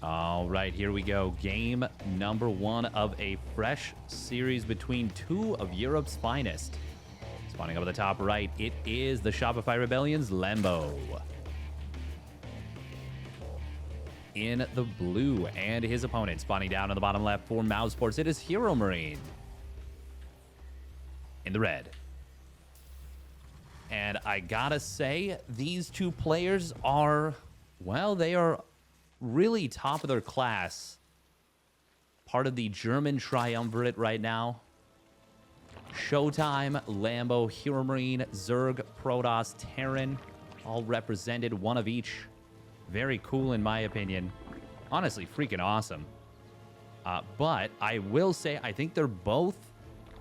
All right, here we go. Game number 1 of a fresh series between two of Europe's finest. Spawning up at the top right, it is the Shopify Rebellion's Lambo. In the blue, and his opponent spawning down on the bottom left for Mouse Sports, it is HeroMarine. In the red. And I gotta say, these two players are, well, they are really top of their class. Part of the German triumvirate right now. Showtime, Lambo, HeroMarine, Zerg, Protoss, Terran, all represented, one of each. Very cool in my opinion. Honestly, freaking awesome. But I will say, I think they're both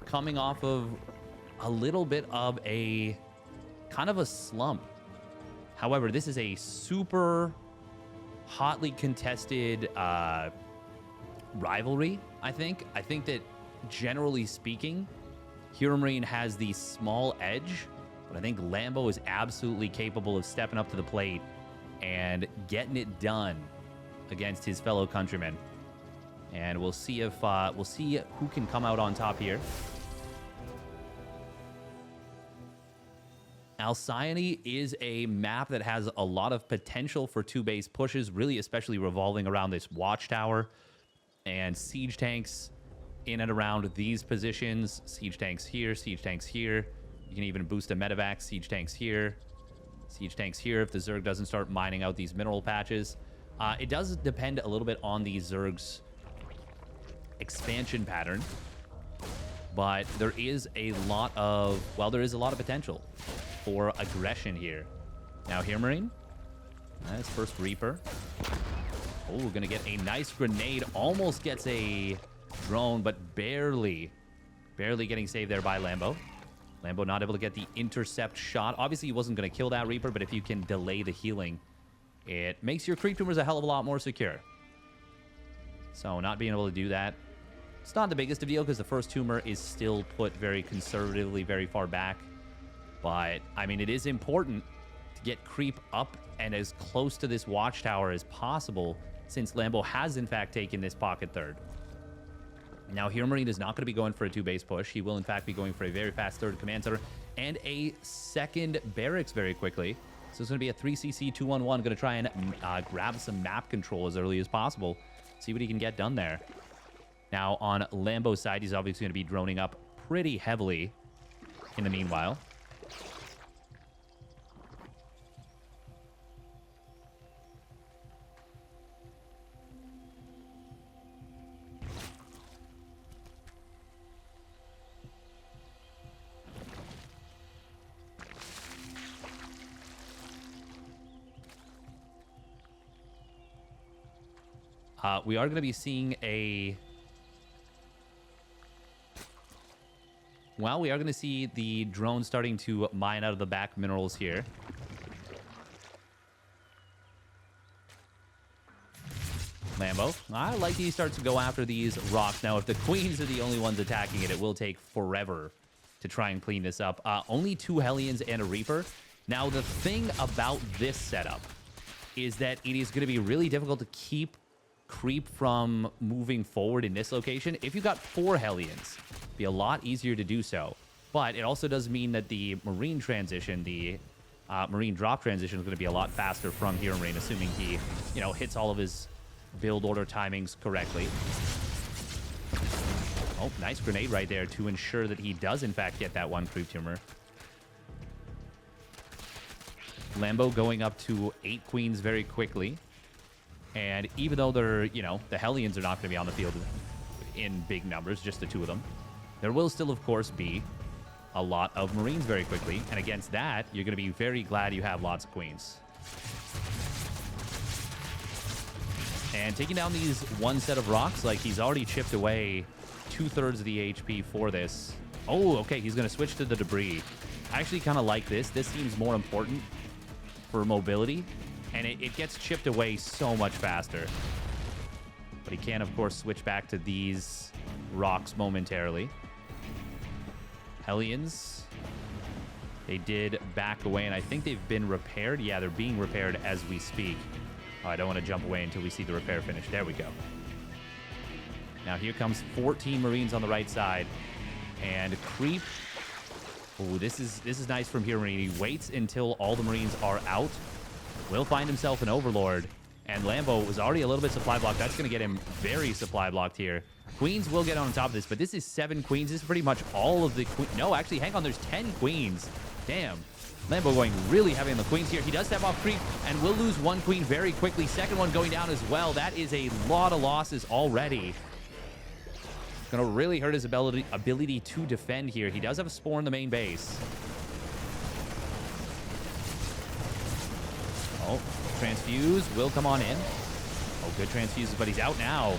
coming off of a little bit of a kind of a slump. However, this is a super hotly contested rivalry, I think. I think that generally speaking, HeroMarine has the small edge, but I think Lambo is absolutely capable of stepping up to the plate and getting it done against his fellow countrymen. And we'll see if who can come out on top here. Alcyone is a map that has a lot of potential for two-base pushes, really especially revolving around this watchtower and siege tanks in and around these positions. Siege tanks here, siege tanks here. You can even boost a medevac, siege tanks here. Siege tanks here if the Zerg doesn't start mining out these mineral patches. It does depend a little bit on the Zerg's expansion pattern, but there is a lot of, well, there is a lot of potential for aggression here. Now HeroMarine, that's first Reaper. Oh, we're gonna get a nice grenade. Almost gets a drone, but barely getting saved there by Lambo. Lambo not able to get the intercept shot. Obviously, he wasn't going to kill that Reaper, but if you can delay the healing, it makes your creep tumors a hell of a lot more secure. So not being able to do that, it's not the biggest of deal because the first tumor is still put very conservatively, very far back. But, I mean, it is important to get creep up and as close to this watchtower as possible since Lambo has, in fact, taken this pocket third. Now, HeroMarine is not going to be going for a two-base push. He will, in fact, be going for a very fast third command center and a second barracks very quickly. So it's going to be a 3cc 2-1-1. Going to try and grab some map control as early as possible. See what he can get done there. Now, on Lambo's side, he's obviously going to be droning up pretty heavily in the meanwhile. We are going to be seeing a... Well, we are going to see the drone starting to mine out of the back minerals here. Lambo. I like he starts to go after these rocks. Now, if the queens are the only ones attacking it, it will take forever to try and clean this up. Only 2 Hellions and a Reaper. Now, the thing about this setup is that it is going to be really difficult to keep creep from moving forward in this location. If you got 4 Hellions, it'd be a lot easier to do so. But it also does mean that the Marine transition, the Marine drop transition is going to be a lot faster from HeroMarine, assuming he, you know, hits all of his build order timings correctly. Oh, nice grenade right there to ensure that he does, in fact, get that one creep tumor. Lambo going up to 8 queens very quickly. And even though they're, you know, the Hellions are not going to be on the field in big numbers, just the 2 of them, there will still, of course, be a lot of Marines very quickly. And against that, you're going to be very glad you have lots of queens. And taking down these one set of rocks, like he's already chipped away 2/3 of the HP for this. Oh, okay, he's going to switch to the debris. I actually kind of like this. This seems more important for mobility. And it gets chipped away so much faster. But he can, of course, switch back to these rocks momentarily. Hellions, they did back away, and I think they've been repaired. Yeah, they're being repaired as we speak. Oh, I don't want to jump away until we see the repair finish. There we go. Now here comes 14 Marines on the right side. And Creep. Oh, this is nice from HeroMarine. He waits until all the Marines are out. Will find himself an Overlord. And Lambo was already a little bit supply blocked. That's going to get him very supply blocked here. Queens will get on top of this, but this is 7 Queens. This is pretty much all of the Queens. No, actually, hang on. There's 10 Queens. Damn. Lambo going really heavy on the Queens here. He does step off Creep and will lose 1 Queen very quickly. Second one going down as well. That is a lot of losses already. Going to really hurt his ability to defend here. He does have a Spore in the main base. Oh, Transfuse will come on in. Oh, good Transfuses, but he's out now.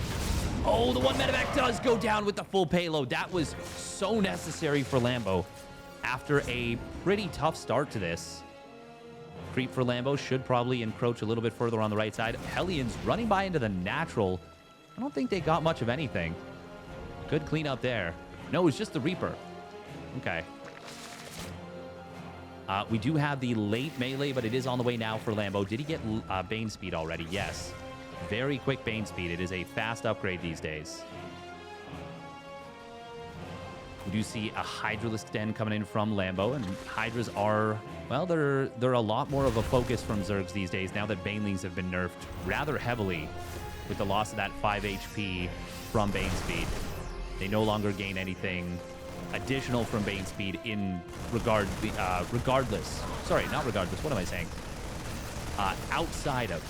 Oh, the one medevac does go down with the full payload. That was so necessary for Lambo after a pretty tough start to this. Creep for Lambo should probably encroach a little bit further on the right side. Hellions running by into the natural. I don't think they got much of anything. Good cleanup there. No, it was just the Reaper. Okay. We do have the late melee, but it is on the way now for Lambo. Did he get Bane speed already? Yes. Very quick Bane speed. It is a fast upgrade these days. We do see a Hydralisk Den coming in from Lambo, and Hydras are, well, they're a lot more of a focus from Zergs these days now that Banelings have been nerfed rather heavily with the loss of that 5 HP from Bane speed. They no longer gain anything additional from Bane speed in regardless. Sorry, not regardless. What am I saying? Outside of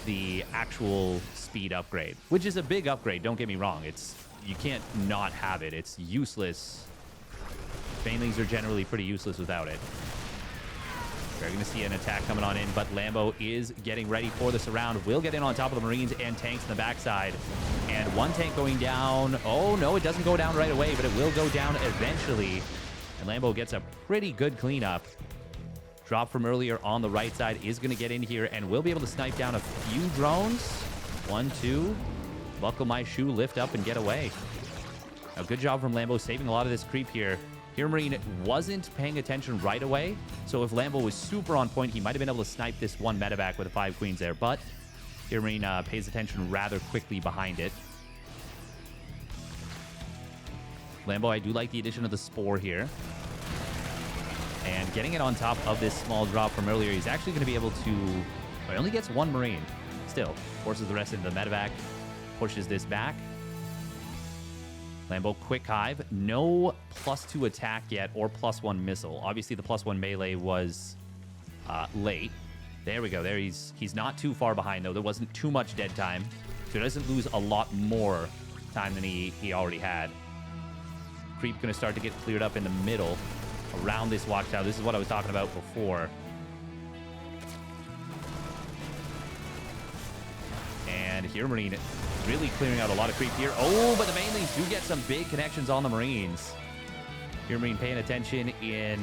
the actual speed upgrade, which is a big upgrade. Don't get me wrong. You can't not have it. It's useless. Banelings are generally pretty useless without it. We're going to see an attack coming on in, but Lambo is getting ready for the surround. Will get in on top of the Marines and tanks in the backside. And 1 tank going down. Oh, no, it doesn't go down right away, but it will go down eventually. And Lambo gets a pretty good cleanup. Drop from earlier on the right side is going to get in here, and we'll be able to snipe down a few drones. 1, 2. Buckle my shoe, lift up, and get away. Now, good job from Lambo saving a lot of this creep here. HeroMarine wasn't paying attention right away, so if Lambo was super on point, he might have been able to snipe this one medevac with the 5 Queens there, but HeroMarine pays attention rather quickly behind it. Lambo, I do like the addition of the Spore here. And getting it on top of this small drop from earlier, he's actually going to be able to... Well, he only gets 1 Marine. Still, forces the rest into the medevac, pushes this back. Lambo, quick hive. No +2 attack yet or +1 missile. Obviously, the +1 melee was late. There we go. There he's not too far behind, though. There wasn't too much dead time. So he doesn't lose a lot more time than he already had. Creep going to start to get cleared up in the middle around this watchtower. This is what I was talking about before. And HeroMarine really clearing out a lot of creep here. Oh, but the Banelings do get some big connections on the Marines. HeroMarine paying attention in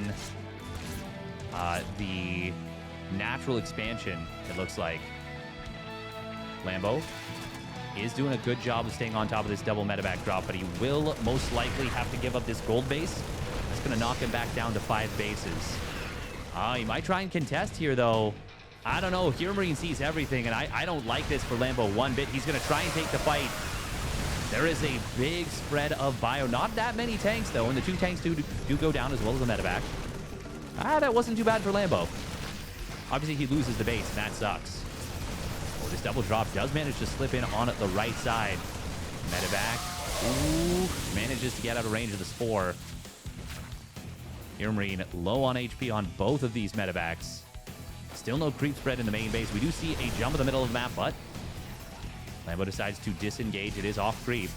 the natural expansion, it looks like. Lambo is doing a good job of staying on top of this double medevac drop, but he will most likely have to give up this gold base. That's going to knock him back down to 5 bases. He might try and contest here, though. I don't know. HeroMarine sees everything, and I don't like this for Lambo one bit. He's going to try and take the fight. There is a big spread of bio. Not that many tanks, though, and the 2 tanks do go down as well as the medevac. That wasn't too bad for Lambo. Obviously, he loses the base, and that sucks. Oh, this double drop does manage to slip in on the right side. Medevac. Ooh, manages to get out of range of the Spore. HeroMarine low on HP on both of these medevacs. Still no creep spread in the main base. We do see a jump in the middle of the map, but Lambo decides to disengage. It is off creep.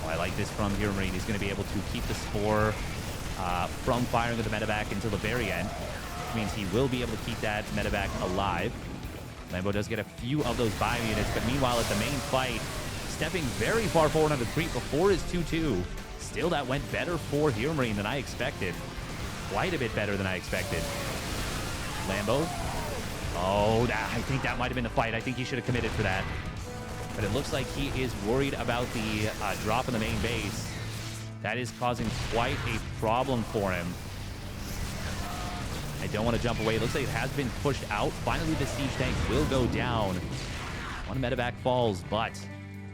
Oh, I like this from HeroMarine. He's going to be able to keep the Spore from firing with the medevac until the very end, which means he will be able to keep that medevac alive. Lambo does get a few of those bio units, but meanwhile at the main fight, stepping very far forward on the creep before his 2-2. Still, that went better for HeroMarine than I expected. Quite a bit better than I expected. Lambo. Oh, I think that might have been the fight. I think he should have committed for that. But it looks like he is worried about the drop in the main base. That is causing quite a problem for him. I don't want to jump away. It looks like it has been pushed out. Finally, the siege tank will go down. One medevac falls, but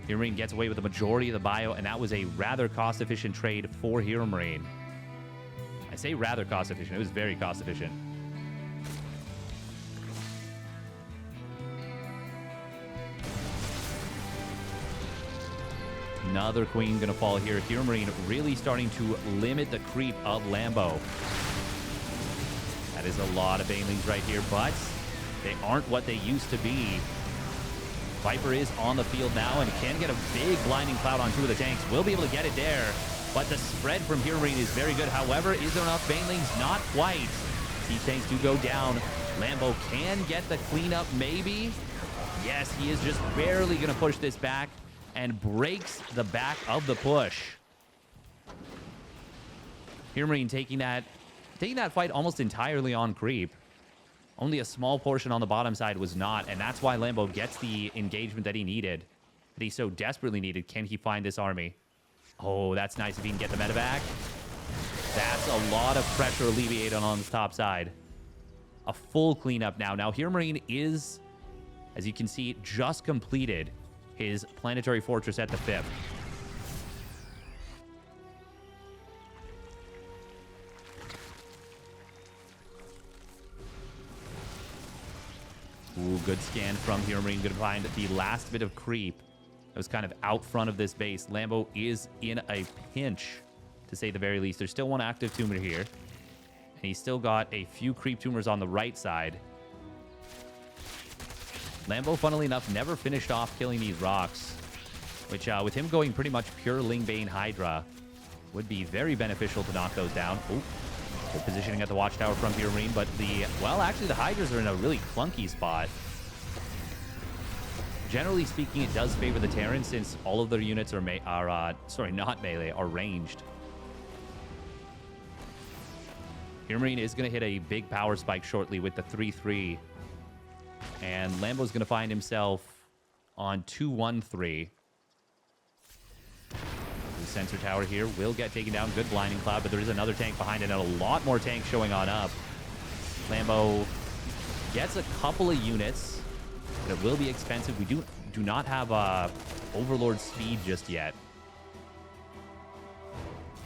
HeroMarine gets away with the majority of the bio, and that was a rather cost-efficient trade for HeroMarine. I say rather cost-efficient. It was very cost-efficient. Another queen going to fall here. HeroMarine really starting to limit the creep of Lambo. That is a lot of banelings right here, but they aren't what they used to be. Viper is on the field now and can get a big blinding cloud on two of the tanks. Will be able to get it there, but the spread from HeroMarine is very good. However, is there enough banelings? Not quite. Siege tanks do go down. Lambo can get the cleanup, maybe. Yes, he is just barely going to push this back and breaks the back of the push. HeroMarine taking that fight almost entirely on creep. Only a small portion on the bottom side was not, and that's why Lambo gets the engagement that he needed, that he so desperately needed. Can he find this army? Oh, that's nice if he can get the medevac. That's a lot of pressure alleviated on the top side. A full cleanup now. Now, HeroMarine is, as you can see, just completed his planetary fortress at the 5th. Ooh, good scan from HeroMarine. Going to find the last bit of creep that was kind of out front of this base. Lambo is in a pinch, to say the very least. There's still one active tumor here, and he's still got a few creep tumors on the right side. Lambo, funnily enough, never finished off killing these rocks, which with him going pretty much pure Lingbane Hydra would be very beneficial to knock those down. Ooh, good positioning at the watchtower from HeroMarine, but actually the Hydras are in a really clunky spot. Generally speaking, it does favor the Terran since all of their units are not melee, are ranged. HeroMarine is going to hit a big power spike shortly with the 3-3. And Lambo's going to find himself on 2-1-3. The sensor tower here will get taken down. Good blinding cloud, but there is another tank behind it and a lot more tanks showing on up. Lambo gets a couple of units, but it will be expensive. We do not have Overlord speed just yet.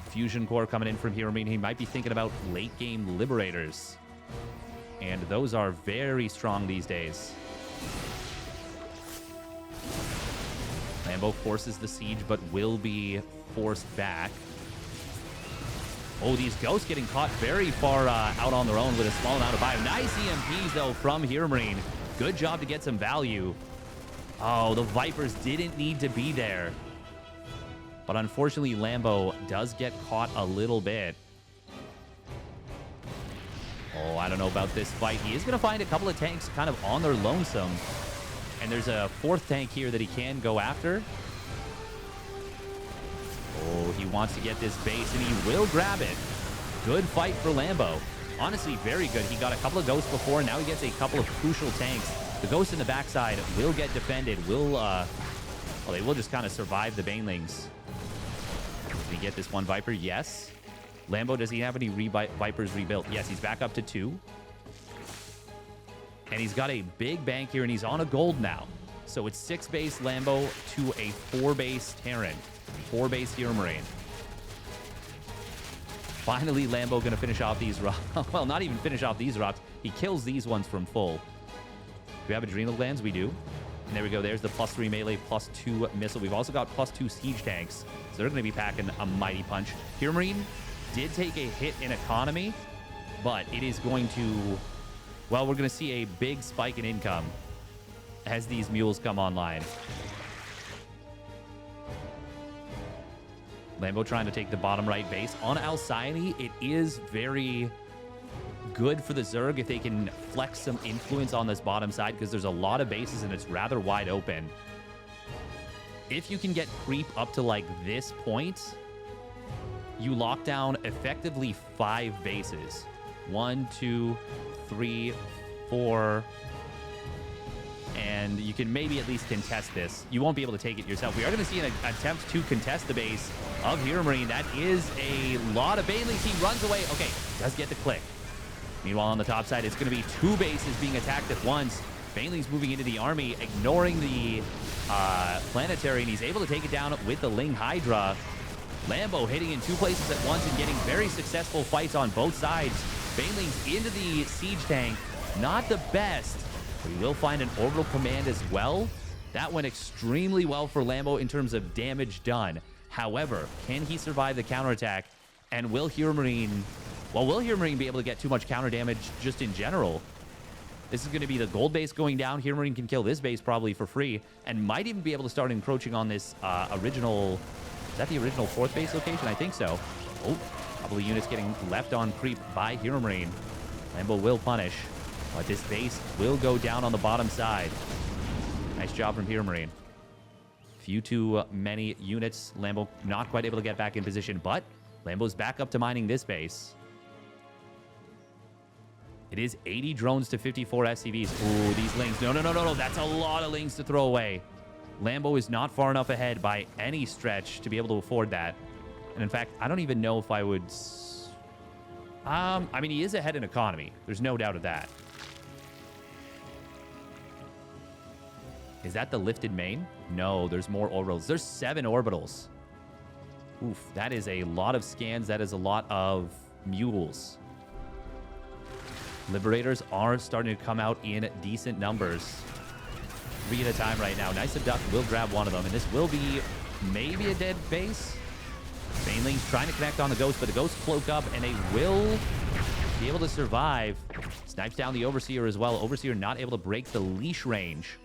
Fusion core coming in from HeroMarine. He might be thinking about late game Liberators. And those are very strong these days. Lambo forces the siege, but will be forced back. Oh, these ghosts getting caught very far out on their own with a small amount of bio. Nice EMPs, though, from HeroMarine. Good job to get some value. Oh, the Vipers didn't need to be there. But unfortunately, Lambo does get caught a little bit. Oh, I don't know about this fight. He is going to find a couple of tanks kind of on their lonesome. And there's a 4th tank here that he can go after. Oh, he wants to get this base, and he will grab it. Good fight for Lambo. Honestly, very good. He got a couple of ghosts before, and now he gets a couple of crucial tanks. The ghost in the backside will get defended. Well, they will just kind of survive the banelings. Did he get this one Viper? Yes. Lambo, does he have any Vipers rebuilt? Yes, he's back up to 2. And he's got a big bank here, and he's on a gold now. So it's 6 base Lambo to a 4 base Terran. 4 base HeroMarine. Finally, Lambo going to finish off these rocks. Well, not even finish off these rocks. He kills these ones from full. Do we have adrenal glands? We do. And there we go. There's the +3 melee, +2 missile. We've also got +2 siege tanks. So they're going to be packing a mighty punch. HeroMarine did take a hit in economy, but it is going to... Well, we're going to see a big spike in income as these mules come online. Lambo trying to take the bottom right base. On Alcyone, it is very good for the Zerg if they can flex some influence on this bottom side, because there's a lot of bases and it's rather wide open. If you can get creep up to like this point, you lock down effectively 5 bases. 1, 2, 3, 4, and you can maybe at least contest this. You won't be able to take it yourself. We are going to see an attempt to contest the base of HeroMarine. That is a lot of banelings. He runs away. Okay, does get the click. Meanwhile, on the top side, it's going to be two bases being attacked at once. Baneling's moving into the army, ignoring the planetary, and he's able to take it down with the Ling Hydra. Lambo hitting in two places at once and getting very successful fights on both sides. Baneling's into the siege tank. Not the best, but he will find an orbital command as well. That went extremely well for Lambo in terms of damage done. However, can he survive the counterattack? And will HeroMarine... Well, will HeroMarine be able to get too much counter damage just in general? This is going to be the gold base going down. HeroMarine can kill this base probably for free and might even be able to start encroaching on this original... Is that the original 4th base location? I think so. Oh, a couple of units getting left on creep by HeroMarine. Lambo will punish, but this base will go down on the bottom side. Nice job from HeroMarine. Few too many units. Lambo not quite able to get back in position, but Lambo's back up to mining this base. It is 80 drones to 54 SCVs. Ooh, these Lings. No. That's a lot of Lings to throw away. Lambo is not far enough ahead by any stretch to be able to afford that. And in fact, I don't even know if I would... I mean, he is ahead in economy. There's no doubt of that. Is that the lifted main? No, there's more orbitals. There's 7 orbitals. Oof, that is a lot of scans. That is a lot of mules. Liberators are starting to come out in decent numbers. 3 at a time right now. Nice Abduct will grab one of them, and this will be maybe a dead base. Baneling's trying to connect on the Ghost, but the Ghosts cloak up, and they will be able to survive. Snipes down the Overseer as well. Overseer not able to break the leash range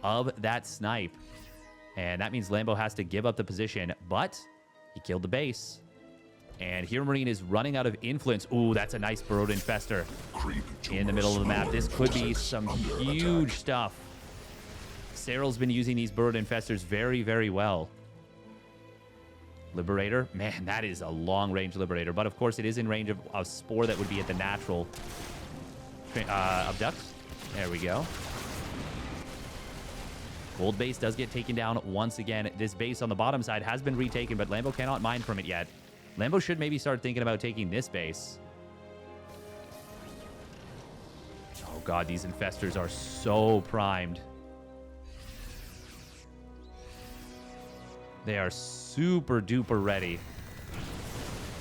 of that snipe. And that means Lambo has to give up the position, but he killed the base. And HeroMarine is running out of influence. Ooh, that's a nice Burrowed Infestor in the middle of the map. This could be some huge stuff. Cyril's been using these Burrowed Infestors very, very well. Liberator. Man, that is a long-range Liberator. But, of course, it is in range of a Spore that would be at the natural. Abduct. There we go. Gold base does get taken down once again. This base on the bottom side has been retaken, but Lambo cannot mine from it yet. Lambo should maybe start thinking about taking this base. Oh, God, these Infestors are so primed. They are super duper ready.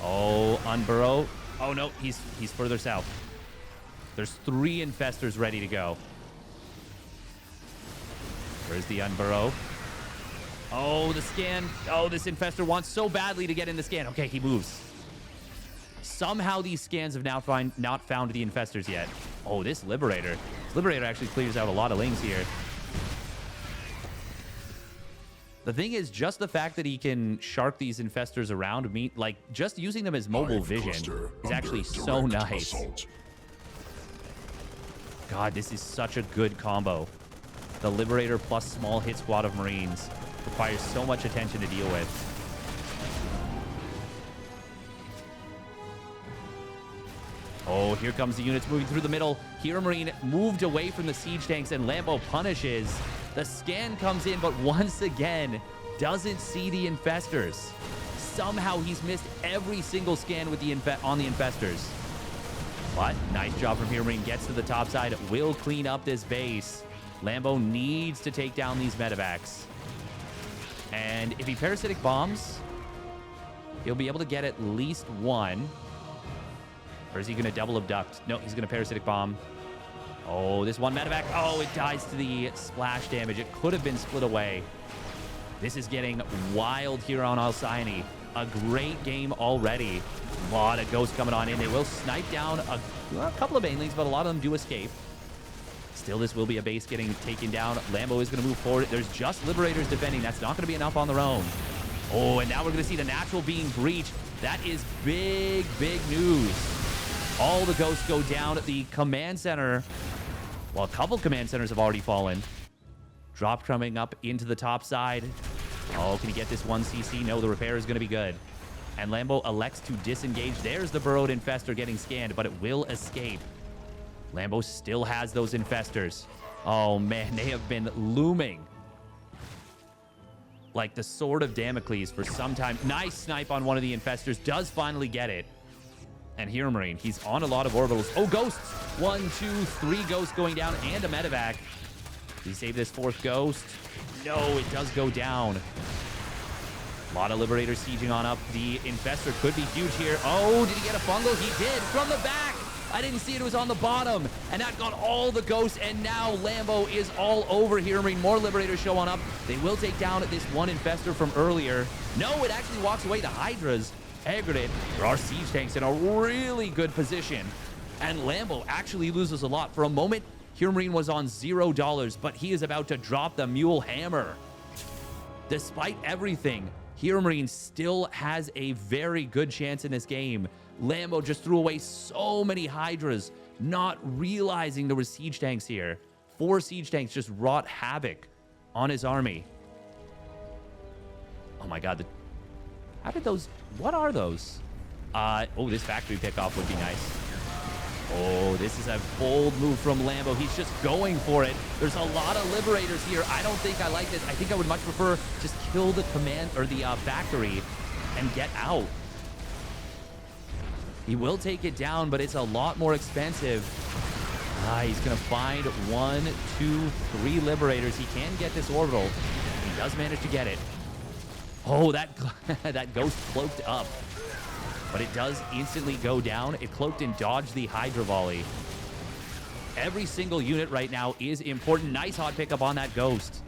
Oh, unburrow. Oh, no, he's further south. There's 3 Infestors ready to go. Where's the unburrow? Oh, the scan. Oh, this Infestor wants so badly to get in the scan. Okay, he moves. Somehow these scans have now not found the Infestors yet. Oh, this Liberator. This Liberator actually clears out a lot of Lings here. The thing is, just the fact that he can shark these Infestors around me, like, just using them as mobile vision is actually so nice. Assault. God, this is such a good combo. The Liberator plus small hit squad of Marines requires so much attention to deal with. Oh, here comes the units moving through the middle. HeroMarine moved away from the siege tanks, and Lambo punishes. The scan comes in, but once again, doesn't see the Infestors. Somehow he's missed every single scan with the on the Infestors. But nice job from HeroMarine. Gets to the top side. Will clean up this base. Lambo needs to take down these medevacs. And if he parasitic bombs, he'll be able to get at least one. Or is he going to double abduct? No, he's going to parasitic bomb. Oh, this one medevac. Oh, it dies to the splash damage. It could have been split away. This is getting wild here on Alcyone. A great game already. A lot of ghosts coming on in. They will snipe down a couple of Banelings, but a lot of them do escape. Still, this will be a base getting taken down. Lambo is going to move forward. There's just Liberators defending. That's not going to be enough on their own. Oh, and now we're going to see the natural being breached. That is big, big news. All the ghosts go down at the command center. Well, a couple command centers have already fallen. Drop coming up into the top side. Oh, can he get this one CC? No, the repair is going to be good. And Lambo elects to disengage. There's the Burrowed Infestor getting scanned, but it will escape. Lambo still has those Infestors. Oh, man, they have been looming like the sword of Damocles for some time. Nice snipe on one of the Infestors. Does finally get it. And HeroMarine, he's on a lot of orbitals. Oh, ghosts. 1, 2, 3 ghosts going down and a medevac. Did he save this 4th ghost? No, it does go down. A lot of Liberators sieging on up. The Infestor could be huge here. Oh, did he get a fungal? He did from the back. I didn't see it. It was on the bottom. And that got all the ghosts. And now Lambo is all over HeroMarine. More Liberators show on up. They will take down this one Infestor from earlier. No, it actually walks away. The Hydras aggroed. There are siege tanks in a really good position. And Lambo actually loses a lot. For a moment, HeroMarine was on $0, but he is about to drop the Mule Hammer. Despite everything, HeroMarine still has a very good chance in this game. Lambo just threw away so many Hydras, not realizing there were siege tanks here. 4 siege tanks just wrought havoc on his army. Oh my god. How did those... What are those? Oh, this factory pickoff would be nice. Oh, this is a bold move from Lambo. He's just going for it. There's a lot of Liberators here. I don't think I like this. I think I would much prefer just kill the command or the factory and get out. He will take it down, but it's a lot more expensive. He's going to find 1, 2, 3 Liberators. He can get this orbital. He does manage to get it. Oh, that ghost cloaked up. But it does instantly go down. It cloaked and dodged the Hydra volley. Every single unit right now is important. Nice hot pickup on that ghost.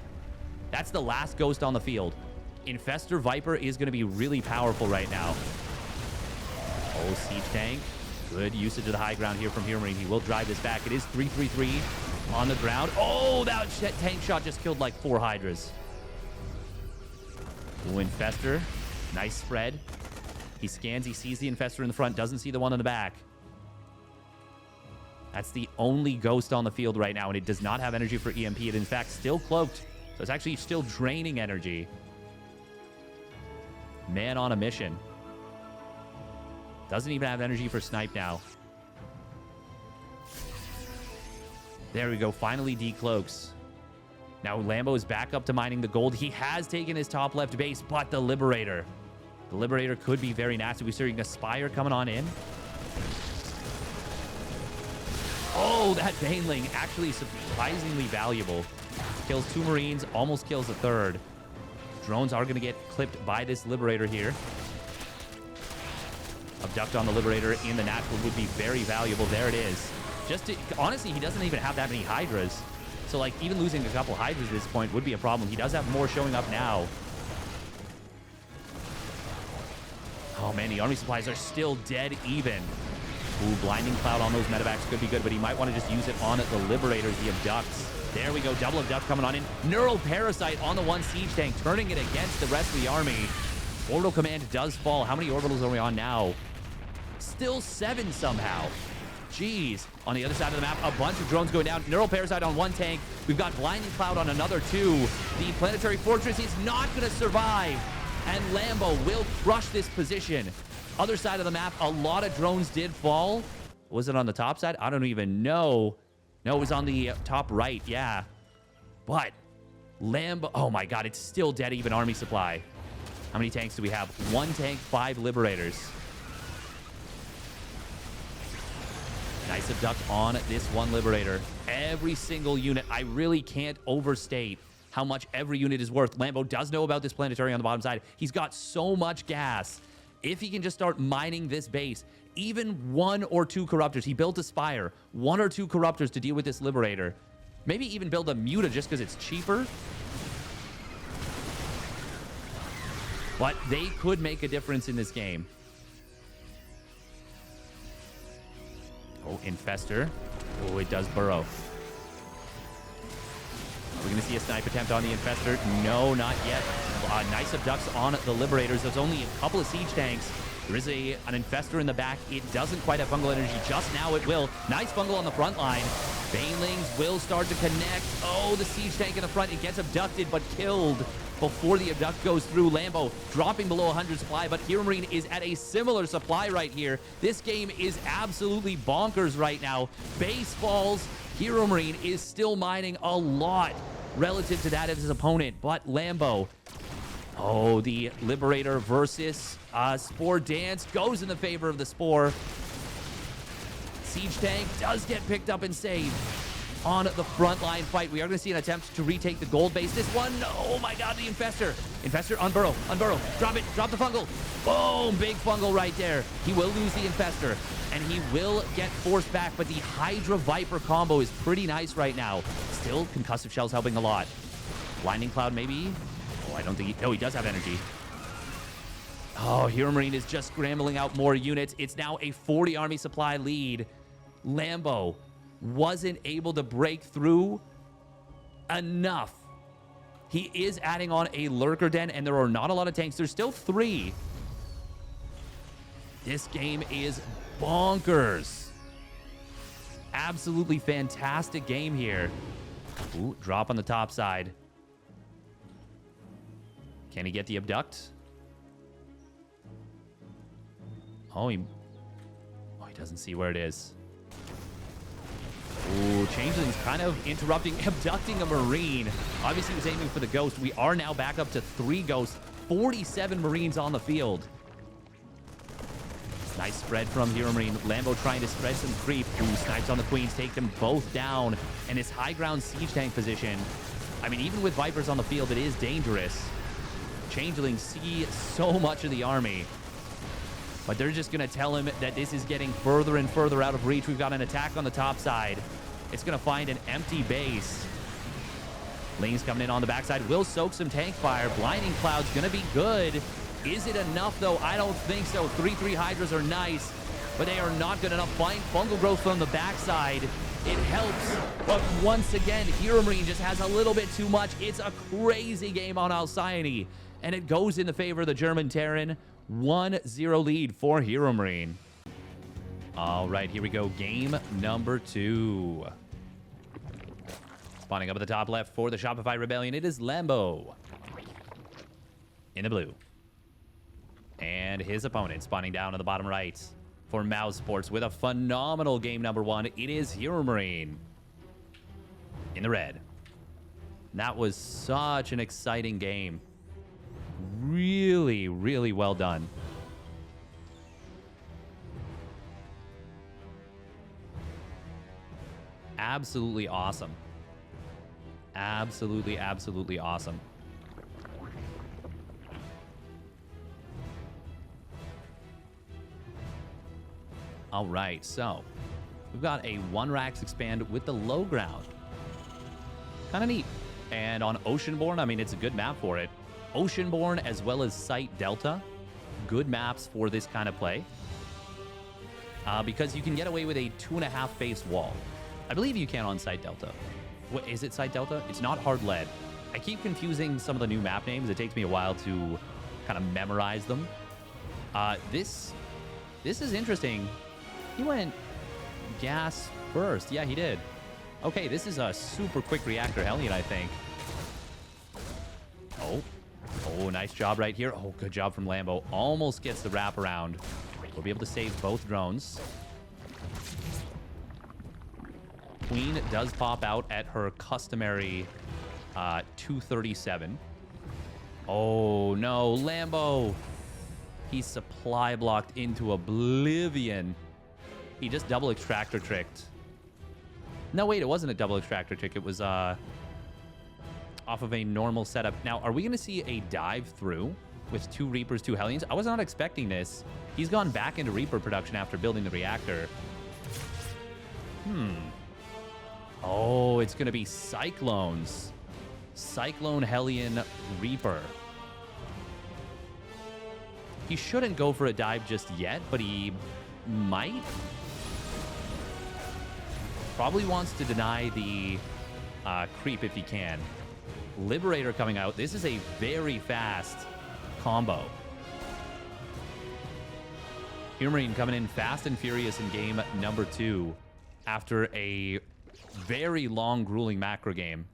That's the last ghost on the field. Infestor Viper is going to be really powerful right now. Oh, siege tank. Good usage of the high ground here from HeroMarine. He will drive this back. It is 3-3-3 on the ground. Oh, that tank shot just killed like 4 Hydras. Ooh, Infestor. Nice spread. He scans, he sees the Infestor in the front, doesn't see the one in the back. That's the only ghost on the field right now, and it does not have energy for EMP. It, in fact, still cloaked, so it's actually still draining energy. Man on a mission. Doesn't even have energy for snipe now. There we go, finally decloaks. Now Lambo is back up to mining the gold. He has taken his top left base, but the Liberator... The Liberator could be very nasty. We're seeing a Spire coming on in. Oh, that Baneling actually surprisingly valuable. Kills 2 Marines, almost kills a 3rd. Drones are going to get clipped by this Liberator here. Abduct on the Liberator in the natural would be very valuable. There it is. Honestly, he doesn't even have that many Hydras. So, like, even losing a couple Hydras at this point would be a problem. He does have more showing up now. Oh, man, the army supplies are still dead even. Ooh, Blinding Cloud on those medevacs could be good, but he might want to just use it on the Liberators, the Abducts. There we go, double Abduct coming on in. Neural Parasite on the 1 siege tank, turning it against the rest of the army. Orbital Command does fall. How many orbitals are we on now? Still 7 somehow. Jeez. On the other side of the map, a bunch of drones going down. Neural Parasite on 1 tank. We've got Blinding Cloud on another 2. The Planetary Fortress is not going to survive. And Lambo will crush this position. Other side of the map, a lot of drones did fall. Was it on the top side? I don't even know. No, it was on the top right, yeah. But Lambo... Oh my god, it's still dead even army supply. How many tanks do we have? 1 tank, 5 Liberators. Nice abduct on this 1 Liberator. Every single unit, I really can't overstate how much every unit is worth. Lambo does know about this planetary on the bottom side. He's got so much gas. If he can just start mining this base, even 1 or 2 Corruptors. He built a Spire. 1 or 2 Corruptors to deal with this Liberator. Maybe even build a Muta just because it's cheaper. But they could make a difference in this game. Oh, Infestor. Oh, it does burrow. We're going to see a snipe attempt on the Infestor. No, not yet. Nice abducts on the Liberators. There's only a couple of siege tanks. There is an Infestor in the back. It doesn't quite have fungal energy. Just now it will. Nice fungal on the front line. Banelings will start to connect. Oh, the siege tank in the front. It gets abducted, but killed before the abduct goes through. Lambo dropping below 100 supply, but HeroMarine is at a similar supply right here. This game is absolutely bonkers right now. Base falls. HeroMarine is still mining a lot relative to that of his opponent, but Lambo... Oh, the Liberator versus Spore Dance goes in the favor of the Spore. Siege Tank does get picked up and saved on the front line fight. We are going to see an attempt to retake the gold base. This one, oh my god, the Infestor. Infestor, unburrow, unburrow. Drop it, drop the fungal. Boom, big fungal right there. He will lose the Infestor, and he will get forced back, but the Hydra Viper combo is pretty nice right now. Still, concussive shells helping a lot. Blinding Cloud, maybe? Oh, I don't think no, he does have energy. Oh, HeroMarine is just scrambling out more units. It's now a 40 army supply lead. Lambo wasn't able to break through enough. He is adding on a lurker den, and there are not a lot of tanks. There's still 3. This game is bonkers. Absolutely fantastic game here. Ooh, drop on the top side. Can he get the abduct? Oh, he doesn't see where it is. Ooh, Changeling's kind of interrupting, abducting a Marine. Obviously, he was aiming for the Ghost. We are now back up to 3 Ghosts, 47 Marines on the field. Nice spread from HeroMarine. Lambo trying to spread some creep. Ooh, snipes on the Queens, take them both down. And his high ground siege tank position, I mean, even with Vipers on the field, it is dangerous. Changelings see so much of the army. But they're just going to tell him that this is getting further and further out of reach. We've got an attack on the top side. It's going to find an empty base. Ling's coming in on the backside. Will soak some tank fire. Blinding Cloud's going to be good. Is it enough, though? I don't think so. 3-3 Hydras are nice, but they are not good enough. Flying fungal growth from the backside. It helps, but once again, HeroMarine just has a little bit too much. It's a crazy game on Alcyone, and it goes in the favor of the German Terran. 1-0 lead for HeroMarine. All right, here we go. Game number 2. Spawning up at the top left for the Shopify Rebellion, it is Lambo in the blue. And his opponent spawning down on the bottom right for Mouse Sports with a phenomenal game number 1. It is HeroMarine in the red. That was such an exciting game. Really, really well done. Absolutely awesome. Absolutely, absolutely awesome. All right, so we've got a 1-Rax expand with the low ground. Kind of neat. And on Oceanborn, I mean, it's a good map for it. Oceanborn as well as Site Delta, good maps for this kind of play. Because you can get away with a 2.5 base wall. I believe you can on Site Delta. What, is it Site Delta? It's not hard lead. I keep confusing some of the new map names. It takes me a while to kind of memorize them. This is interesting. He went gas first. Yeah, he did. Okay, this is a super quick reactor Hellion, I think. Oh, nice job right here. Oh, good job from Lambo. Almost gets the wraparound. We'll be able to save both drones. Queen does pop out at her customary 237. Oh, no. Lambo. He's supply blocked into oblivion. He just double extractor tricked. No, wait, it wasn't a double extractor trick. It was off of a normal setup. Now, are we going to see a dive through with 2 Reapers, 2 Hellions? I was not expecting this. He's gone back into Reaper production after building the reactor. Oh, it's going to be Cyclones. Cyclone, Hellion, Reaper. He shouldn't go for a dive just yet, but he might. Probably wants to deny the creep if he can. Liberator coming out. This is a very fast combo. HeroMarine coming in fast and furious in game number 2 after a very long, grueling macro game.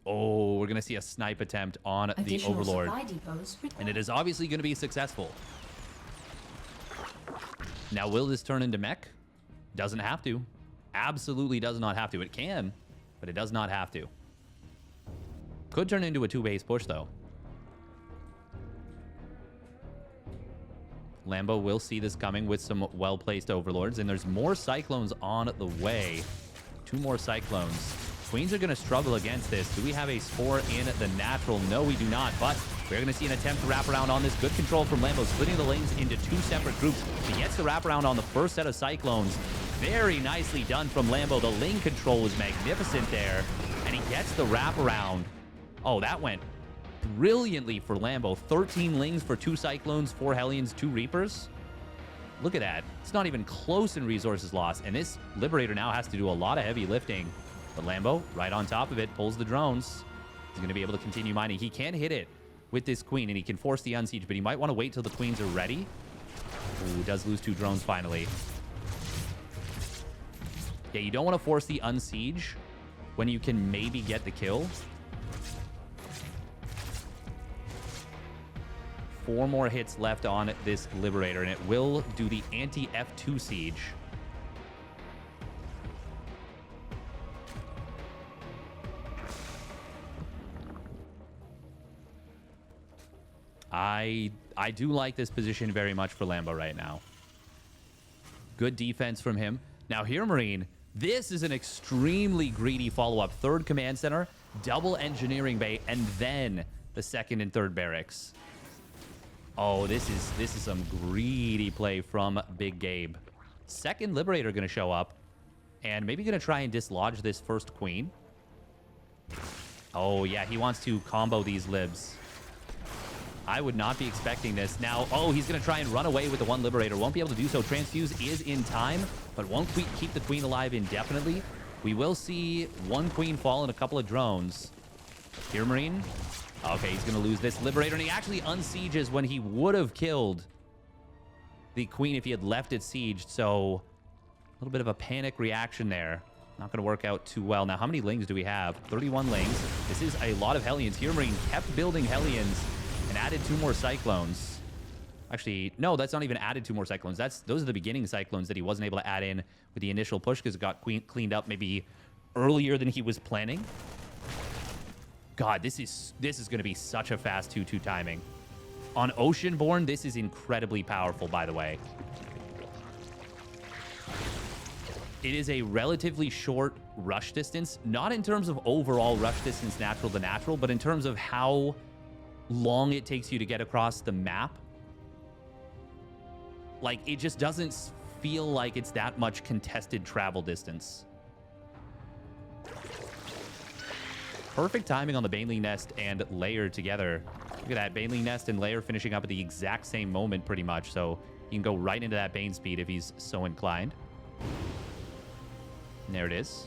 Oh, we're going to see a snipe attempt on the Overlord. And it is obviously going to be successful. Now, will this turn into mech? Doesn't have to. Absolutely does not have to. It can, but it does not have to. Could turn into a 2-base push, though. Lambo will see this coming with some well-placed overlords, and there's more Cyclones on the way. 2 more Cyclones. Queens are going to struggle against this. Do we have a Spore in the natural? No, we do not, but we're going to see an attempt to wrap around on this. Good control from Lambo, splitting the lanes into 2 separate groups. He gets the wraparound on the first set of Cyclones. Very nicely done from Lambo. The lane control was magnificent there, and he gets the wraparound. Oh, that went brilliantly for Lambo. 13 Lings for 2 Cyclones, 4 Hellions, 2 Reapers. Look at that. It's not even close in resources lost, and this Liberator now has to do a lot of heavy lifting. But Lambo, right on top of it, pulls the drones. He's going to be able to continue mining. He can hit it with this Queen, and he can force the Unsiege, but he might want to wait till the Queens are ready. Ooh, does lose 2 drones finally. Yeah, you don't want to force the Unsiege when you can maybe get the kill. 4 more hits left on this Liberator, and it will do the anti-F2 siege. I do like this position very much for Lambo right now. Good defense from him. Now, HeroMarine, this is an extremely greedy follow-up. 3rd command center, double engineering bay, and then the 2nd and 3rd barracks. Oh, this is some greedy play from Big Gabe. 2nd Liberator going to show up, and maybe going to try and dislodge this 1st Queen. Oh, yeah, he wants to combo these Libs. I would not be expecting this. Now, oh, he's going to try and run away with the 1 Liberator. Won't be able to do so. Transfuse is in time, but won't keep the Queen alive indefinitely. We will see 1 Queen fall and a couple of drones. HeroMarine. Okay, he's going to lose this Liberator, and he actually unsieges when he would have killed the Queen if he had left it sieged. So, a little bit of a panic reaction there. Not going to work out too well. Now, how many Lings do we have? 31 Lings. This is a lot of Hellions. HeroMarine kept building Hellions and added 2 more Cyclones. Actually, no, that's not even added 2 more Cyclones. Those are the beginning Cyclones that he wasn't able to add in with the initial push because it got cleaned up maybe earlier than he was planning. God, this is going to be such a fast 2-2 timing. On Oceanborn, this is incredibly powerful, by the way. It is a relatively short rush distance, not in terms of overall rush distance natural to natural, but in terms of how long it takes you to get across the map. Like, it just doesn't feel like it's that much contested travel distance. Perfect timing on the Baneling Nest and Lair together. Look at that, Baneling Nest and Lair finishing up at the exact same moment pretty much, so he can go right into that Bane speed if he's so inclined. And there it is.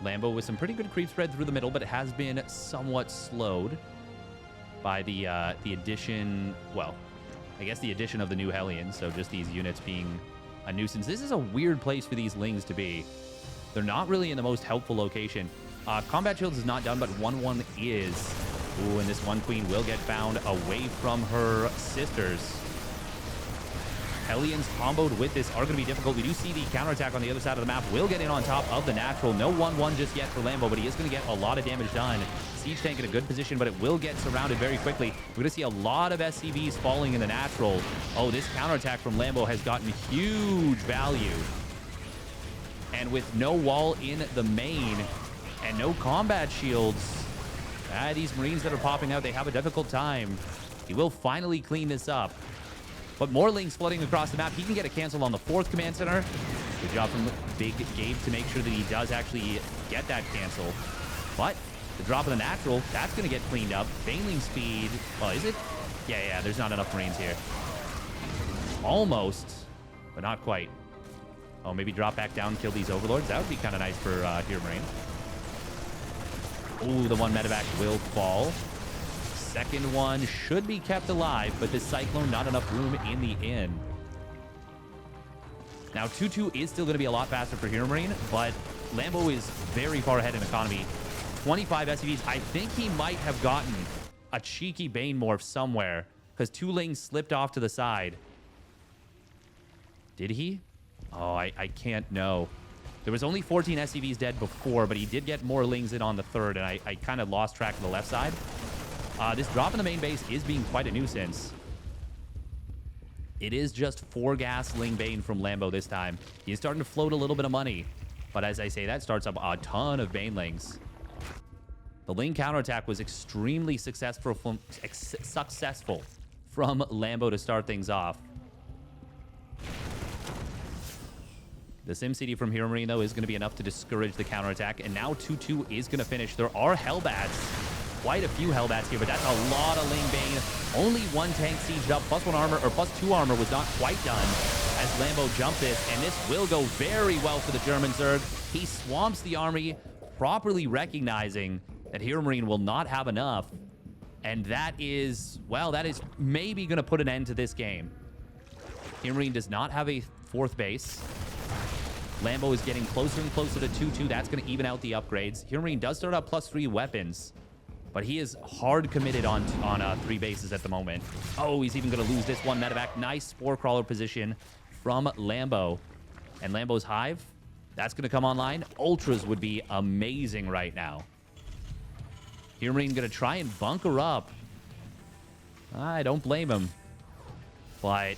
Lambo with some pretty good creep spread through the middle, but it has been somewhat slowed by the addition, well, I guess the addition of the new Hellions, so just these units being a nuisance. This is a weird place for these Lings to be. They're not really in the most helpful location. Combat Shields is not done, but 1-1 is. Ooh, and this 1 Queen will get found away from her sisters. Hellions comboed with this are going to be difficult. We do see the counterattack on the other side of the map will get in on top of the natural. No 1-1 just yet for Lambo, but he is going to get a lot of damage done. Siege Tank in a good position, but it will get surrounded very quickly. We're going to see a lot of SCVs falling in the natural. Oh, this counterattack from Lambo has gotten huge value. And with no wall in the main and no combat shields, these Marines that are popping out, they have a difficult time. He will finally clean this up. But more Lings flooding across the map. He can get a cancel on the 4th command center. Good job from Big Gabe to make sure that he does actually get that cancel. But the drop of the natural, that's going to get cleaned up. Baneling speed. Well, is it? Yeah, there's not enough Marines here. Almost, but not quite. Oh, maybe drop back down, kill these Overlords. That would be kind of nice for HeroMarine. Ooh, the 1 medevac will fall. 2nd one should be kept alive, but this Cyclone, not enough room in the inn. Now, 2-2 is still going to be a lot faster for HeroMarine, but Lambo is very far ahead in economy. 25 SCVs. I think he might have gotten a cheeky Bane morph somewhere, because 2 Lings slipped off to the side. Did he? Oh, I can't know. There was only 14 SCVs dead before, but he did get more Lings in on the 3rd, and I kind of lost track of the left side. This drop in the main base is being quite a nuisance. It is just 4 gas Ling Bane from Lambo this time. He's starting to float a little bit of money. But as I say, that starts up a ton of Banelings. The Ling counterattack was extremely successful from Lambo to start things off. The SimCity from HeroMarine, though, is going to be enough to discourage the counterattack. And now 2-2 is going to finish. There are Hellbats. Quite a few Hellbats here, but that's a lot of Ling Bane. Only 1 tank sieged up. +1 armor, or +2 armor was not quite done as Lambo jumped this. And this will go very well for the German Zerg. He swamps the army, properly recognizing that HeroMarine will not have enough. And that is, well, that is maybe going to put an end to this game. HeroMarine does not have a 4th base. Lambo is getting closer and closer to 2-2. That's going to even out the upgrades. HeroMarine does start out +3 weapons, but he is hard committed on 3 bases at the moment. Oh, he's even going to lose this one medevac. Nice Spore Crawler position from Lambo. And Lambo's Hive, that's going to come online. Ultras would be amazing right now. HeroMarine going to try and bunker up. I don't blame him. But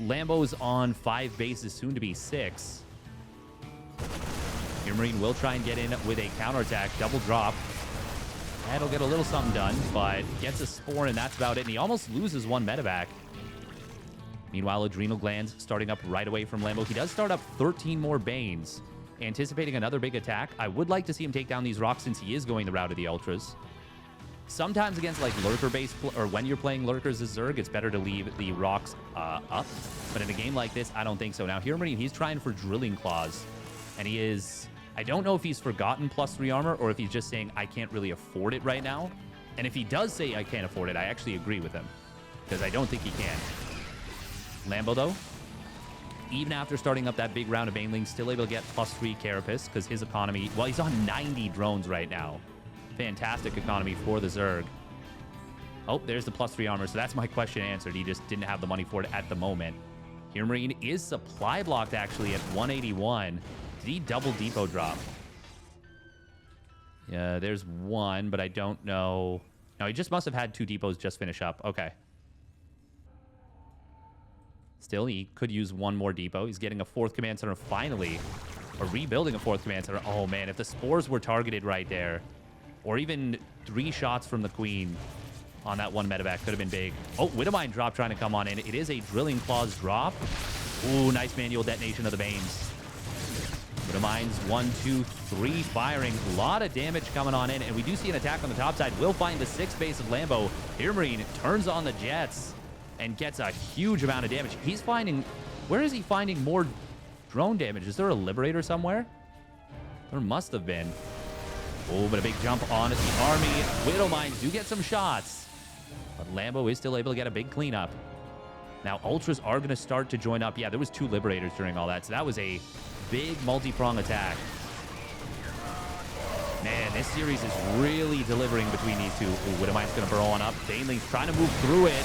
Lambo's on 5 bases, soon to be 6. HeroMarine will try and get in with a counterattack. Double drop. That'll get a little something done, but gets a Spore, and that's about it. And he almost loses 1 medevac. Meanwhile, Adrenal Glands starting up right away from Lambo. He does start up 13 more Banes. Anticipating another big attack. I would like to see him take down these rocks since he is going the route of the Ultras. Sometimes against like lurker-based, or when you're playing lurkers as Zerg, it's better to leave the rocks up. But in a game like this, I don't think so. Now, HeroMarine, he's trying for Drilling Claws. And he is... I don't know if he's forgotten +3 armor or if he's just saying, I can't really afford it right now. And if he does say, I can't afford it, I actually agree with him. Because I don't think he can. Lambo, though, even after starting up that big round of Banelings, still able to get +3 Carapace because his economy... Well, he's on 90 drones right now. Fantastic economy for the Zerg. Oh, there's the +3 armor. So that's my question answered. He just didn't have the money for it at the moment. HeroMarine is supply blocked, actually, at 181. Did he double depot drop? Yeah, there's 1, but I don't know. No, he just must have had 2 depots just finish up. Okay. Still, he could use 1 more depot. He's getting a 4th command center finally. Or rebuilding a 4th command center. Oh, man, if the spores were targeted right there, or even 3 shots from the Queen on that 1 medevac could have been big. Oh, Widowmine drop trying to come on in. It is a Drilling Claws drop. Ooh, nice manual detonation of the Banes. Widowmines 1, 2, 3 firing. A lot of damage coming on in, and we do see an attack on the top side. We'll find the 6th base of Lambo. HeroMarine turns on the jets and gets a huge amount of damage. He's finding... Where is he finding more drone damage? Is there a Liberator somewhere? There must have been. Oh, but a big jump on the army. Widowmines do get some shots, but Lambo is still able to get a big cleanup. Now, Ultras are going to start to join up. Yeah, there was 2 Liberators during all that, so that was a big multi-prong attack. Man, this series is really delivering between these two. Ooh, Widowmine's going to burrow on up. Baneling's trying to move through it.